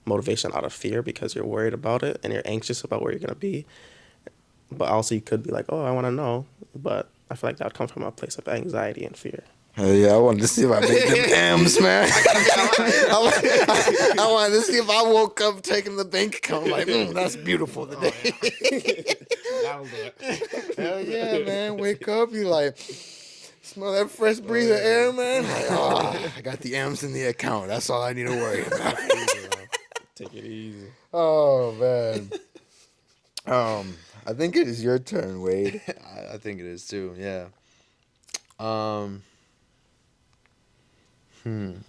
motivation out of fear because you're worried about it and you're anxious about where you're gonna be. But also you could be like, oh, I want to know. But I feel like that would come from a place of anxiety and fear. Hell yeah, I wanted to see if I made them M's, man. I wanted to see if I woke up taking the bank account like, that's beautiful today. That'll do it. Hell yeah, man. Wake up, you like, smell that fresh breeze of air, man. Like, I got the M's in the account. That's all I need to worry about. Take it easy. Oh, man. I think it is your turn, Wade. I think it is too, yeah.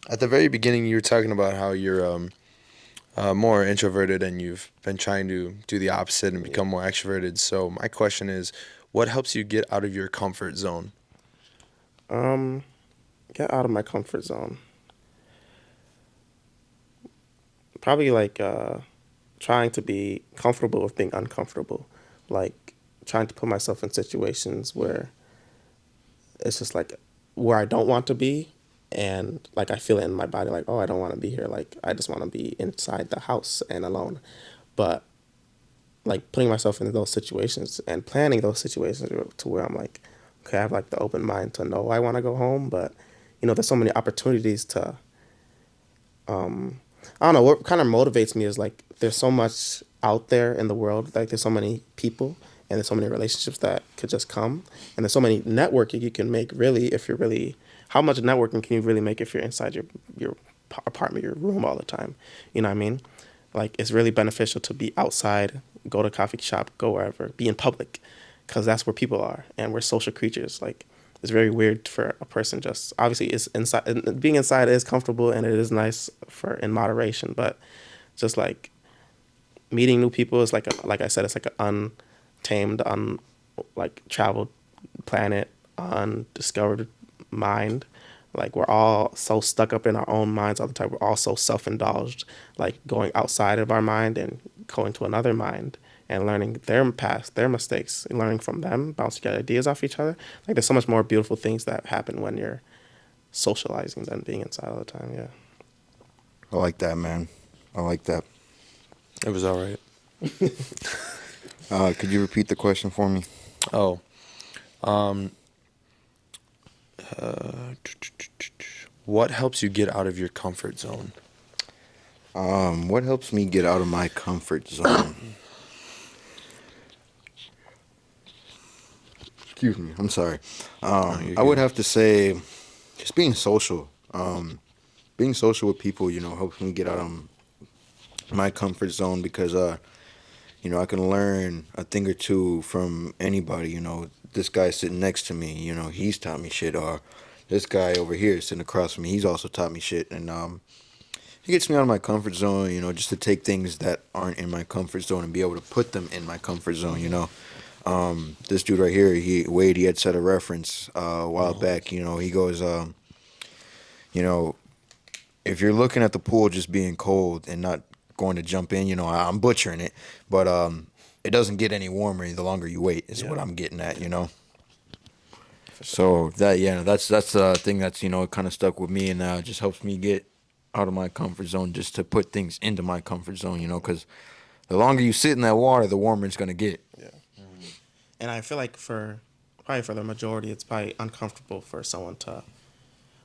At the very beginning, you were talking about how you're more introverted and you've been trying to do the opposite and become more extroverted. So my question is, what helps you get out of your comfort zone? Get out of my comfort zone. Probably like trying to be comfortable with being uncomfortable. Like trying to put myself in situations where it's just like where I don't want to be and like I feel it in my body like, oh, I don't want to be here. Like I just want to be inside the house and alone. But like putting myself into those situations and planning those situations to where I'm like, okay, I have like the open mind to know I want to go home, but there's so many opportunities to I don't know, what kind of motivates me is like there's so much out there in the world, like there's so many people and there's so many relationships that could just come and there's so many networking you can make really if you're really how much networking can you really make if you're inside your apartment, your room all the time? You know what I mean? Like it's really beneficial to be outside, go to a coffee shop, go wherever, be in public, because that's where people are, and we're social creatures. Like it's very weird for a person just obviously it's inside. And being inside is comfortable and it is nice for in moderation, but just like meeting new people is like I said, it's like an untamed, like traveled planet, undiscovered mind. Like we're all so stuck up in our own minds all the time. We're all so self-indulged, like going outside of our mind and going to another mind and learning their past, their mistakes, and learning from them, bouncing ideas off each other. Like there's so much more beautiful things that happen when you're socializing than being inside all the time. Yeah. I like that, man. I like that. It was all right. Could you repeat the question for me? Oh, what helps you get out of your comfort zone? What helps me get out of my comfort zone? Excuse me. I'm sorry. You're I would good. have to say, just being social. Being social with people, helps me get out of my comfort zone because, I can learn a thing or two from anybody. This guy sitting next to me, he's taught me shit. Or this guy over here sitting across from me, he's also taught me shit. And it gets me out of my comfort zone, just to take things that aren't in my comfort zone and be able to put them in my comfort zone. This dude right here, Wade, he had said a reference a while back. He goes, you know, if you're looking at the pool just being cold and not going to jump in, I'm butchering it, but it doesn't get any warmer the longer you wait. Is Yeah, what I'm getting at. for sure. So that's the thing that's it kind of stuck with me, and it just helps me get out of my comfort zone just to put things into my comfort zone. Because the longer you sit in that water, the warmer it's gonna get. Yeah. And I feel like probably for the majority, it's probably uncomfortable for someone to,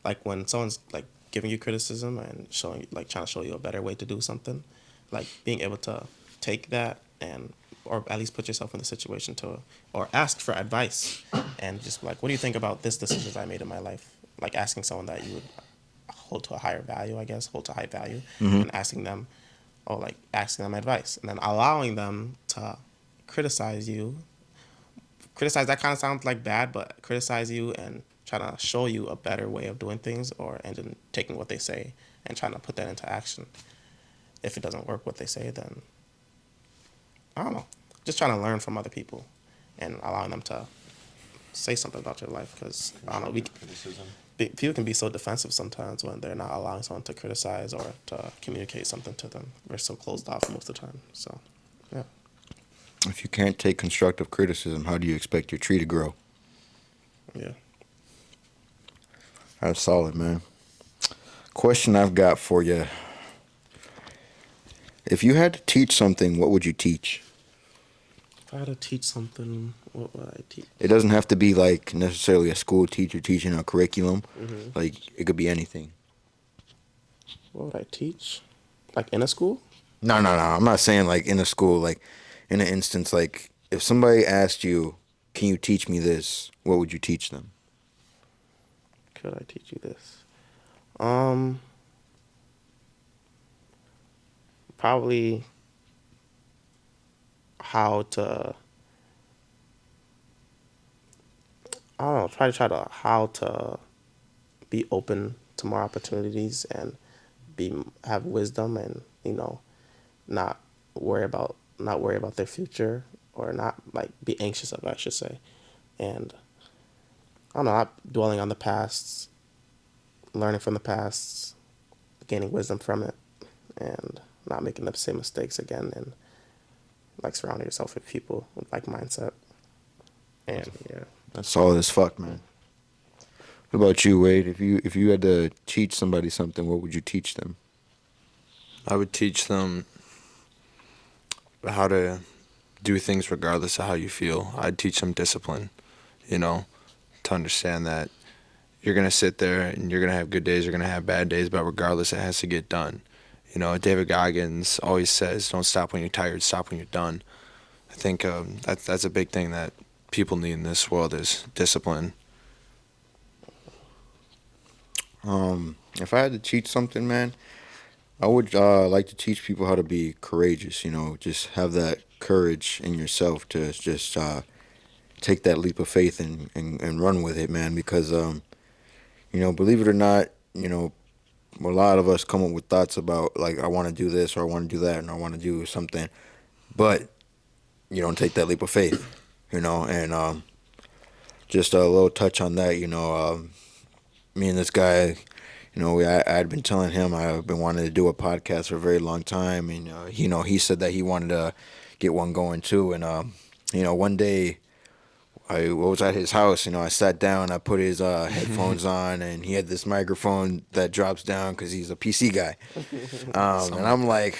like, when someone's like giving you criticism and showing, like, trying to show you a better way to do something, like being able to take that and, or at least put yourself in the situation to, or ask for advice and just like, what do you think about this decisions I made in my life? Like asking someone that you would hold to a higher value, I guess, hold to high value, and asking them, or like asking them advice, and then allowing them to criticize you. Criticize, that kind of sounds like bad, but criticize you and try to show you a better way of doing things, or and then taking what they say and trying to put that into action. If it doesn't work what they say, then I don't know. Just trying to learn from other people and allowing them to say something about your life, because I don't know, people can be so defensive sometimes when they're not allowing someone to criticize or to communicate something to them. We're so closed off most of the time. So, yeah, If you can't take constructive criticism, how do you expect your tree to grow? yeah. That's solid, man. Question I've got for you. If you had to teach something, what would you teach? If I had to teach something, what would I teach? It doesn't have to be like necessarily a school teacher teaching a curriculum. Mm-hmm. Like it could be anything. What would I teach? Like in a school? No. I'm not saying like in a school. Like in an instance, like if somebody asked you, "Can you teach me this?" What would you teach them? Could I teach you this? Um, Probably how to, I don't know, try to how to be open to more opportunities and be have wisdom, and not not worry about their future, or not like be anxious of it, I should say. And I don't know, not dwelling on the past, learning from the past, gaining wisdom from it, and not making the same mistakes again, and like surrounding yourself with people with like mindset. And yeah. That's solid as fuck, man. What about you, Wade? If you had to teach somebody something, what would you teach them? I would teach them how to do things regardless of how you feel. I'd teach them discipline, you know, to understand that you're going to sit there and you're going to have good days, you're going to have bad days, but regardless, it has to get done. David Goggins always says, don't stop when you're tired, stop when you're done. I think that's a big thing that people need in this world is discipline. If I had to teach something, man, I would like to teach people how to be courageous. Just have that courage in yourself to just take that leap of faith and run with it, man. Because believe it or not, a lot of us come up with thoughts about like I want to do this or I want to do that and I want to do something, but you don't take that leap of faith. And just a little touch on that. Me and this guy. I'd been telling him I've been wanting to do a podcast for a very long time, and he said that he wanted to get one going too. And one day I was at his house. I sat down, I put his headphones on, and he had this microphone that drops down because he's a PC guy. And I'm like,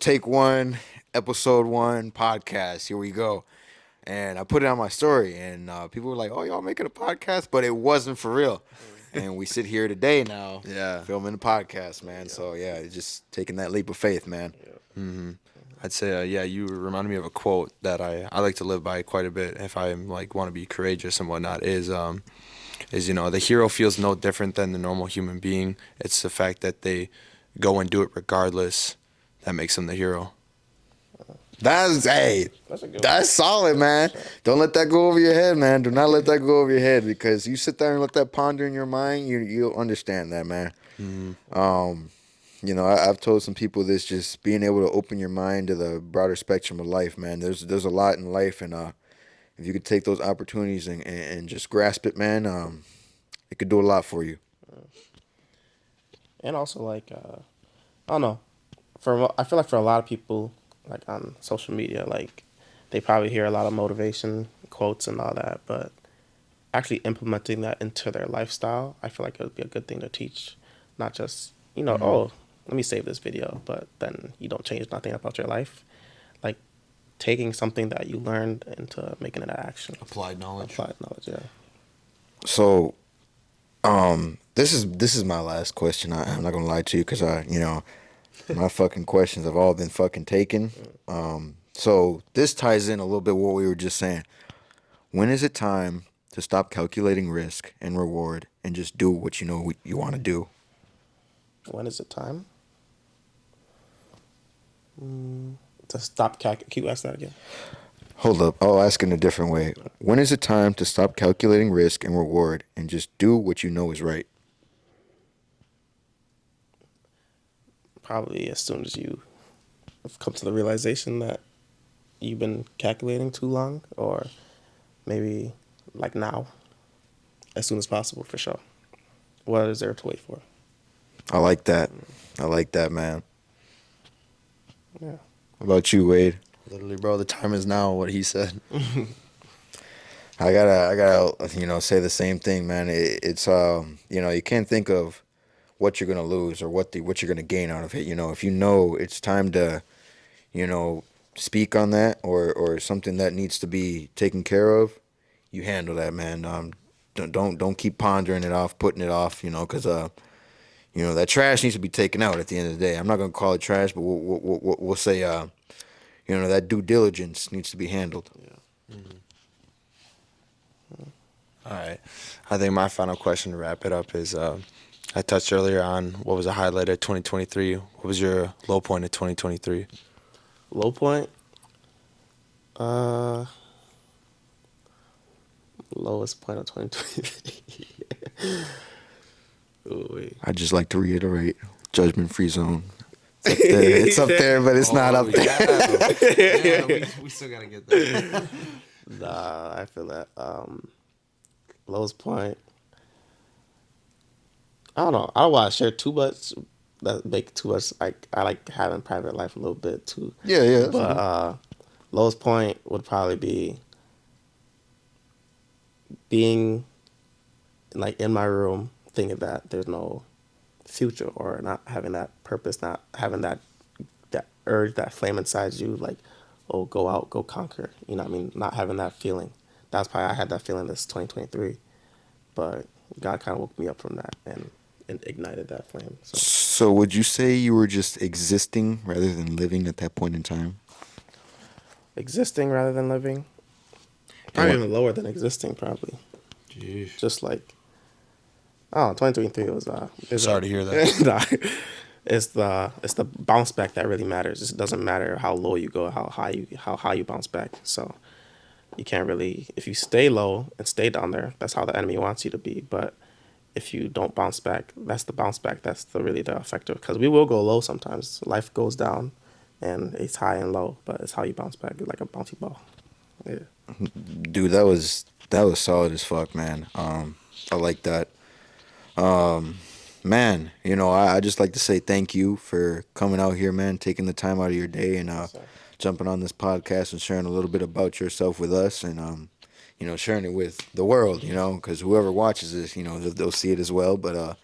take one, episode one, podcast. Here we go. And I put it on my story, and people were like, "Oh, y'all making a podcast?" But it wasn't for real. And we sit here today now, Yeah. filming a podcast, man. So yeah, it's just taking that leap of faith, man. Yeah. Mm-hmm. I'd say, yeah, you reminded me of a quote that I like to live by quite a bit if I like want to be courageous and whatnot. Is the hero feels no different than the normal human being. It's the fact that they go and do it regardless that makes them the hero. That's hey, That's a good that's solid, man. Don't let that go over your head, man. Do not let that go over your head because you sit there and let that ponder in your mind. You'll understand that, man. I've told some people this, just being able to open your mind to the broader spectrum of life, man. There's a lot in life, and if you could take those opportunities and just grasp it, man, it could do a lot for you. And also, like, I don't know. I feel like for a lot of people, like on social media, like they probably hear a lot of motivation quotes and all that, but actually implementing that into their lifestyle, I feel like it would be a good thing to teach, not just oh, let me save this video, but then you don't change nothing about your life. Like taking something that you learned into making it an action. Applied knowledge. Applied knowledge, yeah. So, this is my last question. I'm not gonna lie to you because my fucking questions have all been fucking taken. So this ties in a little bit what we were just saying. When is it time to stop calculating risk and reward and just do what you know you want to do? When is it time to stop calculating? Can you ask that again? Hold up, I'll ask in a different way. When is it time to stop calculating risk and reward and just do what you know is right? Probably as soon as you have come to the realization that you've been calculating too long, or maybe like now, as soon as possible, for sure. What is there to wait for? I like that. I like that, man. Yeah. What about you, Wade? Literally, bro, the time is now. What he said. I gotta, say the same thing, man. It's you can't think of what you're gonna lose or what you're gonna gain out of it. If you know it's time to, you know, speak on that or something that needs to be taken care of, you handle that, man. Don't keep pondering it off, putting it off, because that trash needs to be taken out at the end of the day. I'm not gonna call it trash, but we'll say that due diligence needs to be handled. All right. I think my final question to wrap it up is I touched earlier on what was a highlight of 2023. What was your low point of 2023? Low point. Uh, Lowest point of 2020. Oh wait. I'd just like to reiterate, judgment-free zone. It's up there, it's up there, but it's not up there. Yeah, we still got to get there. Nah, I feel that. Lowest point. I don't know. I don't want to share too much. That make too much. Like I like having private life a little bit too. Yeah, that's But okay. lowest point would probably be being like in my room, thinking that there's no future, or not having that purpose, not having that urge, that flame inside you, like, oh, go out, go conquer. You know what I mean? Not having that feeling. That's probably I had that feeling this 2023, but God kind of woke me up from that and ignited that flame. So So would you say you were just existing rather than living at that point in time? existing rather than living, And probably what- even lower than existing, probably. Jeez. Just like, oh, 2023 was Sorry to hear that. Nah, it's the bounce back that really matters. It doesn't matter how low you go, how high you bounce back. So you can't really, if you stay low and stay down there, that's how the enemy wants you to be. But if you don't bounce back, that's the bounce back. That's really the effective, because we will go low sometimes. Life goes down, and it's high and low, but it's how you bounce back. It's like a bouncy ball. Yeah. Dude, that was solid as fuck, man. I like that. Man, I just like to say thank you for coming out here, man, taking the time out of your day and So, jumping on this podcast and sharing a little bit about yourself with us and sharing it with the world, because whoever watches this, they'll see it as well. But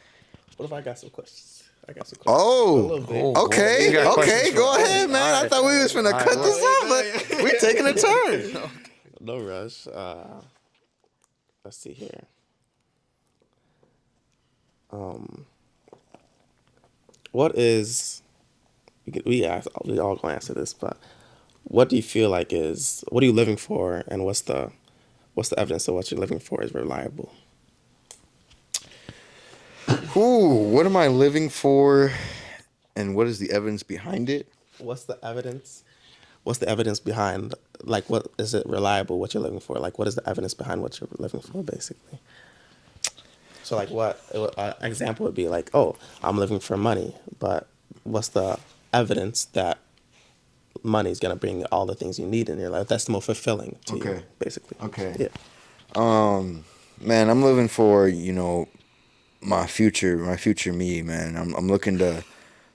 what if I got some questions? I got some questions. A oh, little bit. Oh, okay, you got questions okay, for go us. ahead, man. I Alright, thought we was finna alright, cut well, this off, but we taking a turn. No rush. Let's see here. What is we all gonna answer this, but what do you feel like is what are you living for, and what's the evidence of what you're living for is reliable? Ooh, what am I living for, and what is the evidence behind it? What's the evidence? What's the evidence behind, like, what is it reliable what you're living for? Like, what is the evidence behind what you're living for, basically? So, like, what example would be like, oh, I'm living for money, but what's the evidence that money is gonna bring all the things you need in your life? That's the most fulfilling to you, Okay. basically. Okay. Yeah. Man, I'm living for, my future me, man. I'm looking to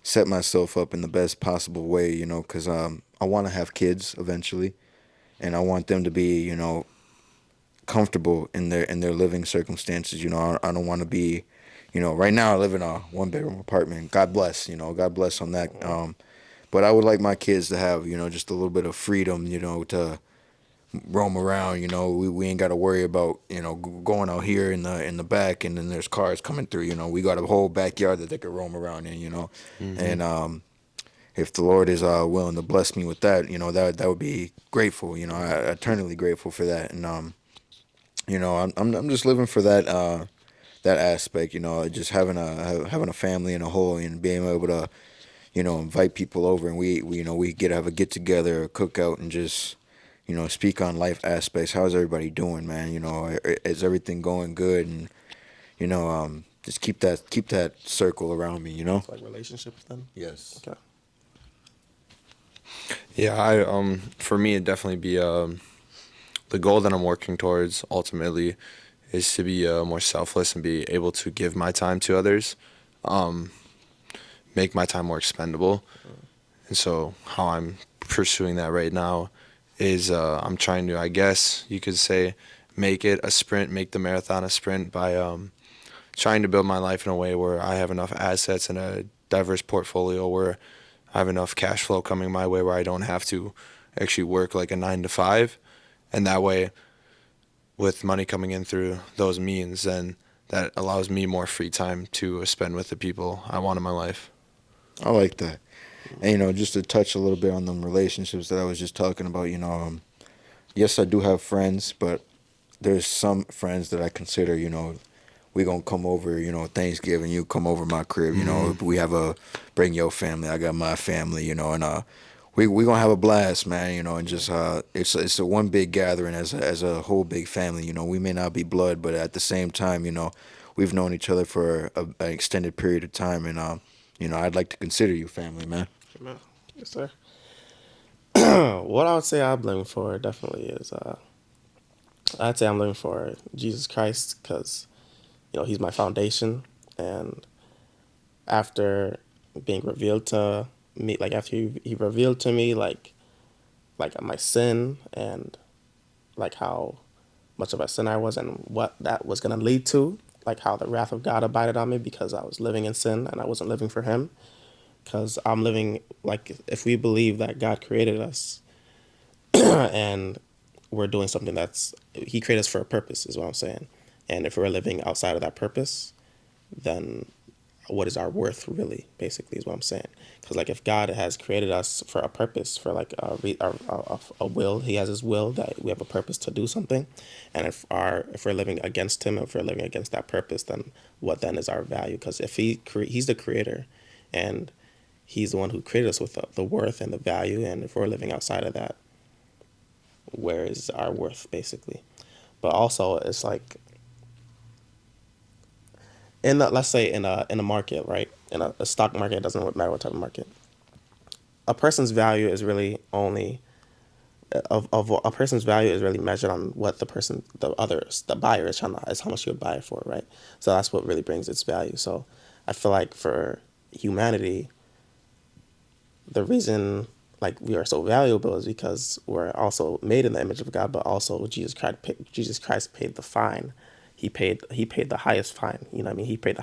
set myself up in the best possible way, cuz I want to have kids eventually, and I want them to be, comfortable in their living circumstances. I don't want to be, right now I live in a one bedroom apartment. God bless, God bless on that. But I would like my kids to have, just a little bit of freedom, to roam around. We ain't got to worry about, going out here in the back, and then there's cars coming through. We got a whole backyard that they could roam around in. Hmm. And if the Lord is willing to bless me with that, that would be grateful. Eternally grateful for that. And I'm just living for that aspect. Just having a family in a whole, and being able to, invite people over, and we get to have a get together, a cookout, and just, speak on life aspects. How's everybody doing, man? Is everything going good? And just keep that circle around me. So, like, relationships then. Yes. Okay. Yeah, I for me, it definitely be the goal that I'm working towards ultimately is to be more selfless and be able to give my time to others, um, make my time more expendable. And so, how I'm pursuing that right now is I'm trying to, I guess you could say, make it a sprint, make the marathon a sprint by trying to build my life in a way where I have enough assets and a diverse portfolio where I have enough cash flow coming my way where I don't have to actually work like a 9 to 5. And that way, with money coming in through those means, then that allows me more free time to spend with the people I want in my life. I like that. And just to touch a little bit on them relationships that I was just talking about. Yes, I do have friends, but there's some friends that I consider, we gonna come over, Thanksgiving, you come over my crib, Hmm. we have a bring your family, I got my family, and we gonna have a blast, man, and just it's a one big gathering as a whole big family. We may not be blood, but at the same time, we've known each other for an extended period of time, and I'd like to consider you family, man. Amen. Yes, sir. What I would say I'm living for definitely is I'd say I'm living for Jesus Christ because he's my foundation, and after being revealed to me, like after he revealed to me like my sin and like how much of a sin I was and what that was gonna lead to, like how the wrath of God abided on me because I was living in sin and I wasn't living for Him. Because I'm living like if we believe that God created us and we're doing something that's He created us for a purpose, is what I'm saying. And if we're living outside of that purpose, then what is our worth really? Basically, is what I'm saying. Because like if God has created us for a purpose, for like a will, He has His will that we have a purpose to do something, and if we're living against Him, if we're living against that purpose, then what then is our value? Because if He's the creator, and He's the one who created us with the worth and the value, and if we're living outside of that, where is our worth basically? But also, it's like let's say in a market, right? In a stock market, it doesn't matter what type of market. A person's value is really only of a person's value is really measured on what the buyer is trying to is how much you would buy it for, right? So that's what really brings its value. So I feel like for humanity, the reason like we are so valuable is because we're also made in the image of God, but also Jesus Christ paid the fine. He paid the highest fine. You know what I mean? He paid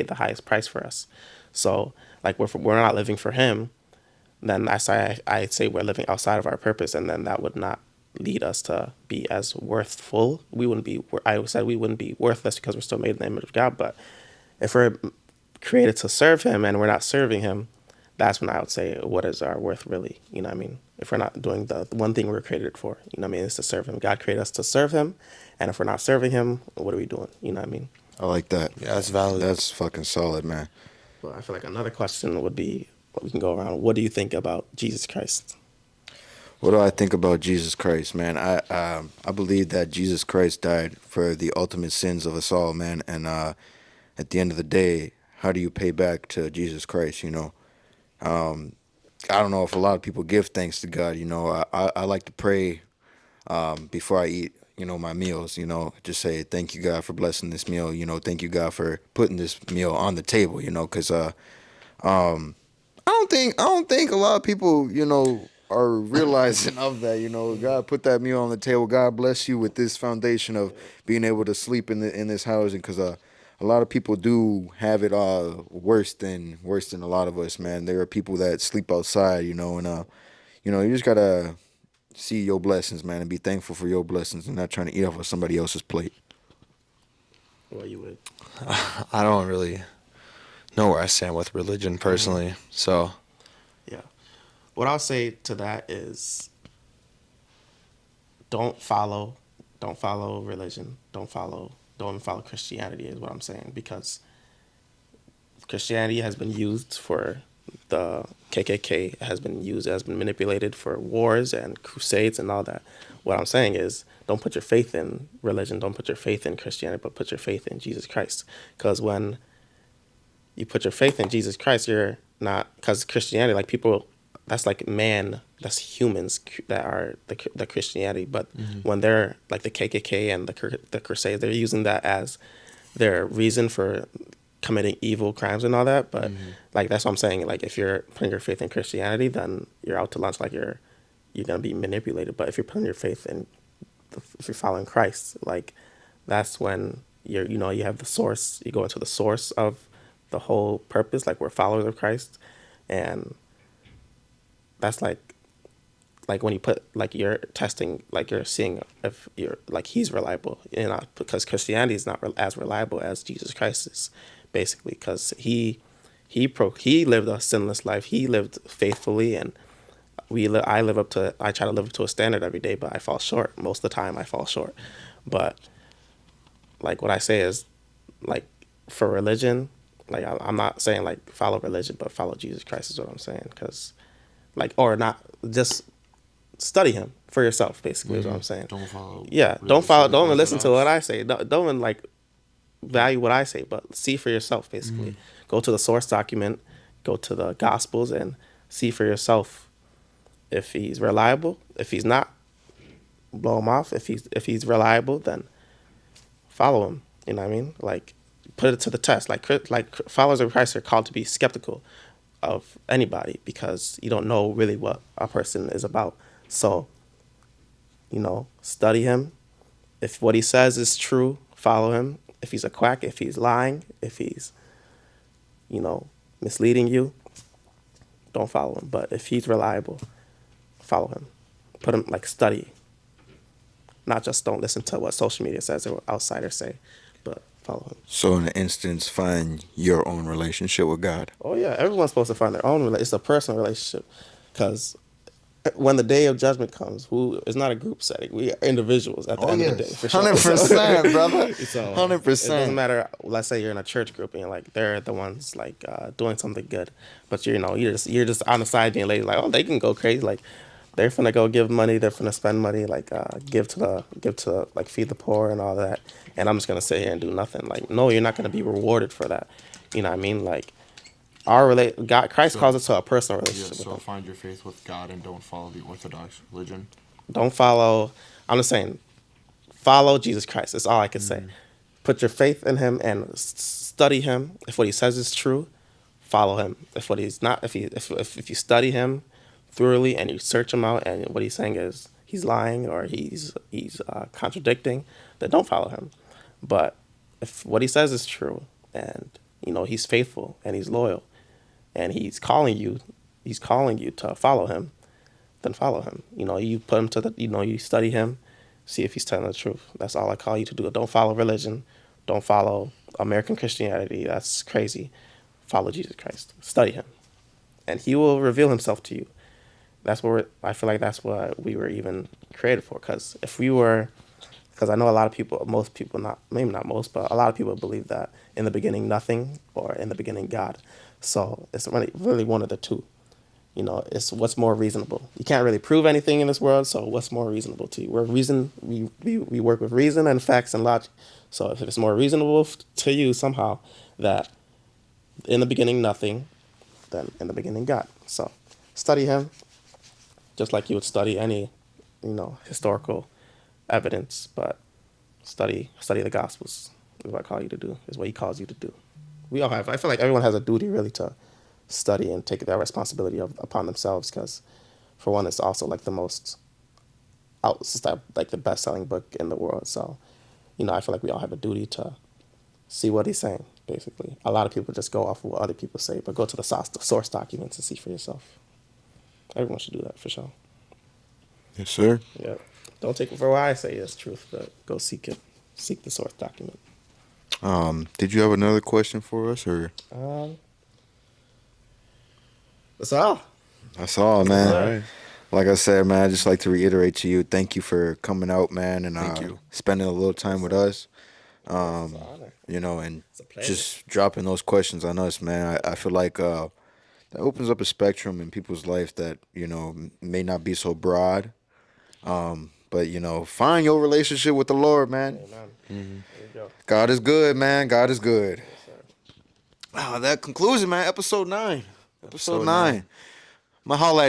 the highest price for us. So like we're not living for Him, then I say we're living outside of our purpose, and then that would not lead us to be as worthful. We wouldn't be. I said we wouldn't be worthless because we're still made in the image of God. But if we're created to serve Him and we're not serving Him, that's when I would say, what is our worth really? You know what I mean? If we're not doing the one thing we're created for, you know what I mean, is to serve Him. God created us to serve Him, and if we're not serving Him, what are we doing? You know what I mean? I like that. Yeah, that's valid. That's fucking solid, man. Well, I feel like another question would be, we can go around. What do you think about Jesus Christ? What do I think about Jesus Christ, man? I believe that Jesus Christ died for the ultimate sins of us all, man. And at the end of the day, how do you pay back to Jesus Christ? You know, I don't know if a lot of people give thanks to God. You know, I like to pray before I eat. You know, my meals. You know, just say thank you God for blessing this meal. You know, thank you God for putting this meal on the table. You know, because I don't think a lot of people, are realizing of that. You know, God put that meal on the table. God bless you with this foundation of being able to sleep in this housing, because a lot of people do have it worse than a lot of us, man. There are people that sleep outside, and you just gotta see your blessings, man, and be thankful for your blessings, and not trying to eat off of somebody else's plate. What you would? I don't really know where I stand with religion personally. So Yeah. What I'll say to that is, don't follow, don't follow religion. Don't follow Christianity is what I'm saying, because Christianity has been used for the KKK, has been manipulated for wars and crusades and all that. What I'm saying is, don't put your faith in religion, don't put your faith in Christianity, but put your faith in Jesus Christ. Because when you put your faith in Jesus Christ, you're not, because Christianity, like people, that's like man, that's humans that are the Christianity. But when they're like the KKK and the Crusades, they're using that as their reason for committing evil crimes and all that. But like that's what I'm saying. Like if you're putting your faith in Christianity, then you're out to lunch. Like you're gonna be manipulated. But if you're putting your faith in, if you're following Christ, like that's when you have the source. You go into the source of the whole purpose. Like we're followers of Christ, and that's like when you put, like you're testing, like you're seeing if you're like he's reliable, because Christianity is not as reliable as Jesus Christ is, basically, because he lived a sinless life, he lived faithfully, and I try to live up to a standard every day, but I fall short most of the time. I fall short, but like what I say is, like for religion, like I'm not saying like follow religion, but follow Jesus Christ is what I'm saying, because like, or not just study him for yourself, basically is what I'm saying. Don't follow. Yeah, Religious don't even listen to what orthodox. I say. Don't even like value what I say, but see for yourself, basically. Go to the source document, go to the gospels, and see for yourself if he's reliable. If he's not, blow him off. If he's reliable, then follow him. You know what I mean? Like put it to the test. Like followers of Christ are called to be skeptical of anybody, because you don't know really what a person is about. So, study him. If what he says is true, follow him. If he's a quack, if he's lying, if he's, misleading you, don't follow him. But if he's reliable, follow him. Put him, like, study. Not just don't listen to what social media says or what outsiders say, but follow him. So, in an instance, find your own relationship with God. Oh yeah, everyone's supposed to find their own relationship. It's a personal relationship, because when the day of judgment comes, it's not a group setting. We are individuals at the end of the day, for sure. 100%, brother. So 100%. it doesn't matter. Let's say you're in a church group and like they're the ones like doing something good, but you're just on the side being lazy. Like, oh, they can go crazy. Like they're finna go give money. They're finna spend money. Like give to like feed the poor and all that. And I'm just gonna sit here and do nothing. Like, no, you're not gonna be rewarded for that. You know what I mean? Like Christ calls us to a personal Yeah, relationship with so him. find your faith with God and don't follow the orthodox religion. Don't follow. I'm just saying, follow Jesus Christ. That's all I can say. Put your faith in him and study him. If what he says is true, follow him. If what he's not, if you study him thoroughly and you search him out, and what he's saying is he's lying or he's contradicting, then don't follow him. But if what he says is true, and he's faithful and he's loyal, and he's calling you to follow him, then follow him. You put him you study him, see if he's telling the truth. That's all I call you to do. Don't follow religion. Don't follow American Christianity. That's crazy. Follow Jesus Christ. Study him. and He will reveal Himself to you. That's what I feel like that's what we were even created for. Because if we were, because I know a lot of people, most people, not maybe not most, but a lot of people believe that in the beginning nothing, or in the beginning God. So it's really one of the two. It's what's more reasonable. You can't really prove anything in this world, so what's more reasonable to you? We work with reason and facts and logic. So if it's more reasonable to you somehow that in the beginning nothing, then in the beginning God. So study Him just like you would study any, historical evidence, but study the Gospels is what I call you to do. Is what He calls you to do. We all have. I feel like everyone has a duty really to study and take that responsibility upon themselves, because for one, it's also like the most it's like the best selling book in the world. So, I feel like we all have a duty to see what He's saying. Basically, a lot of people just go off of what other people say, but go to the source documents and see for yourself. Everyone should do that for sure. Yes, sir. Yeah. Don't take it for what I say as truth, but go seek it. Seek the source document. Did you have another question for us, or Um, that's all. that's all, man? All right. Like I said, man, I just like to reiterate to you, thank you for coming out, man, and Thank you. spending a little time with us. It's an honor. And It's a pleasure. just dropping those questions on us, man. I feel like that opens up a spectrum in people's life that may not be so broad. But find your relationship with the Lord, man. Amen. Mm-hmm. There you go. God is good, man. God is good. Yes, sir. That concludes it, man. Episode 9. Episode Episode 9. nine. My holla at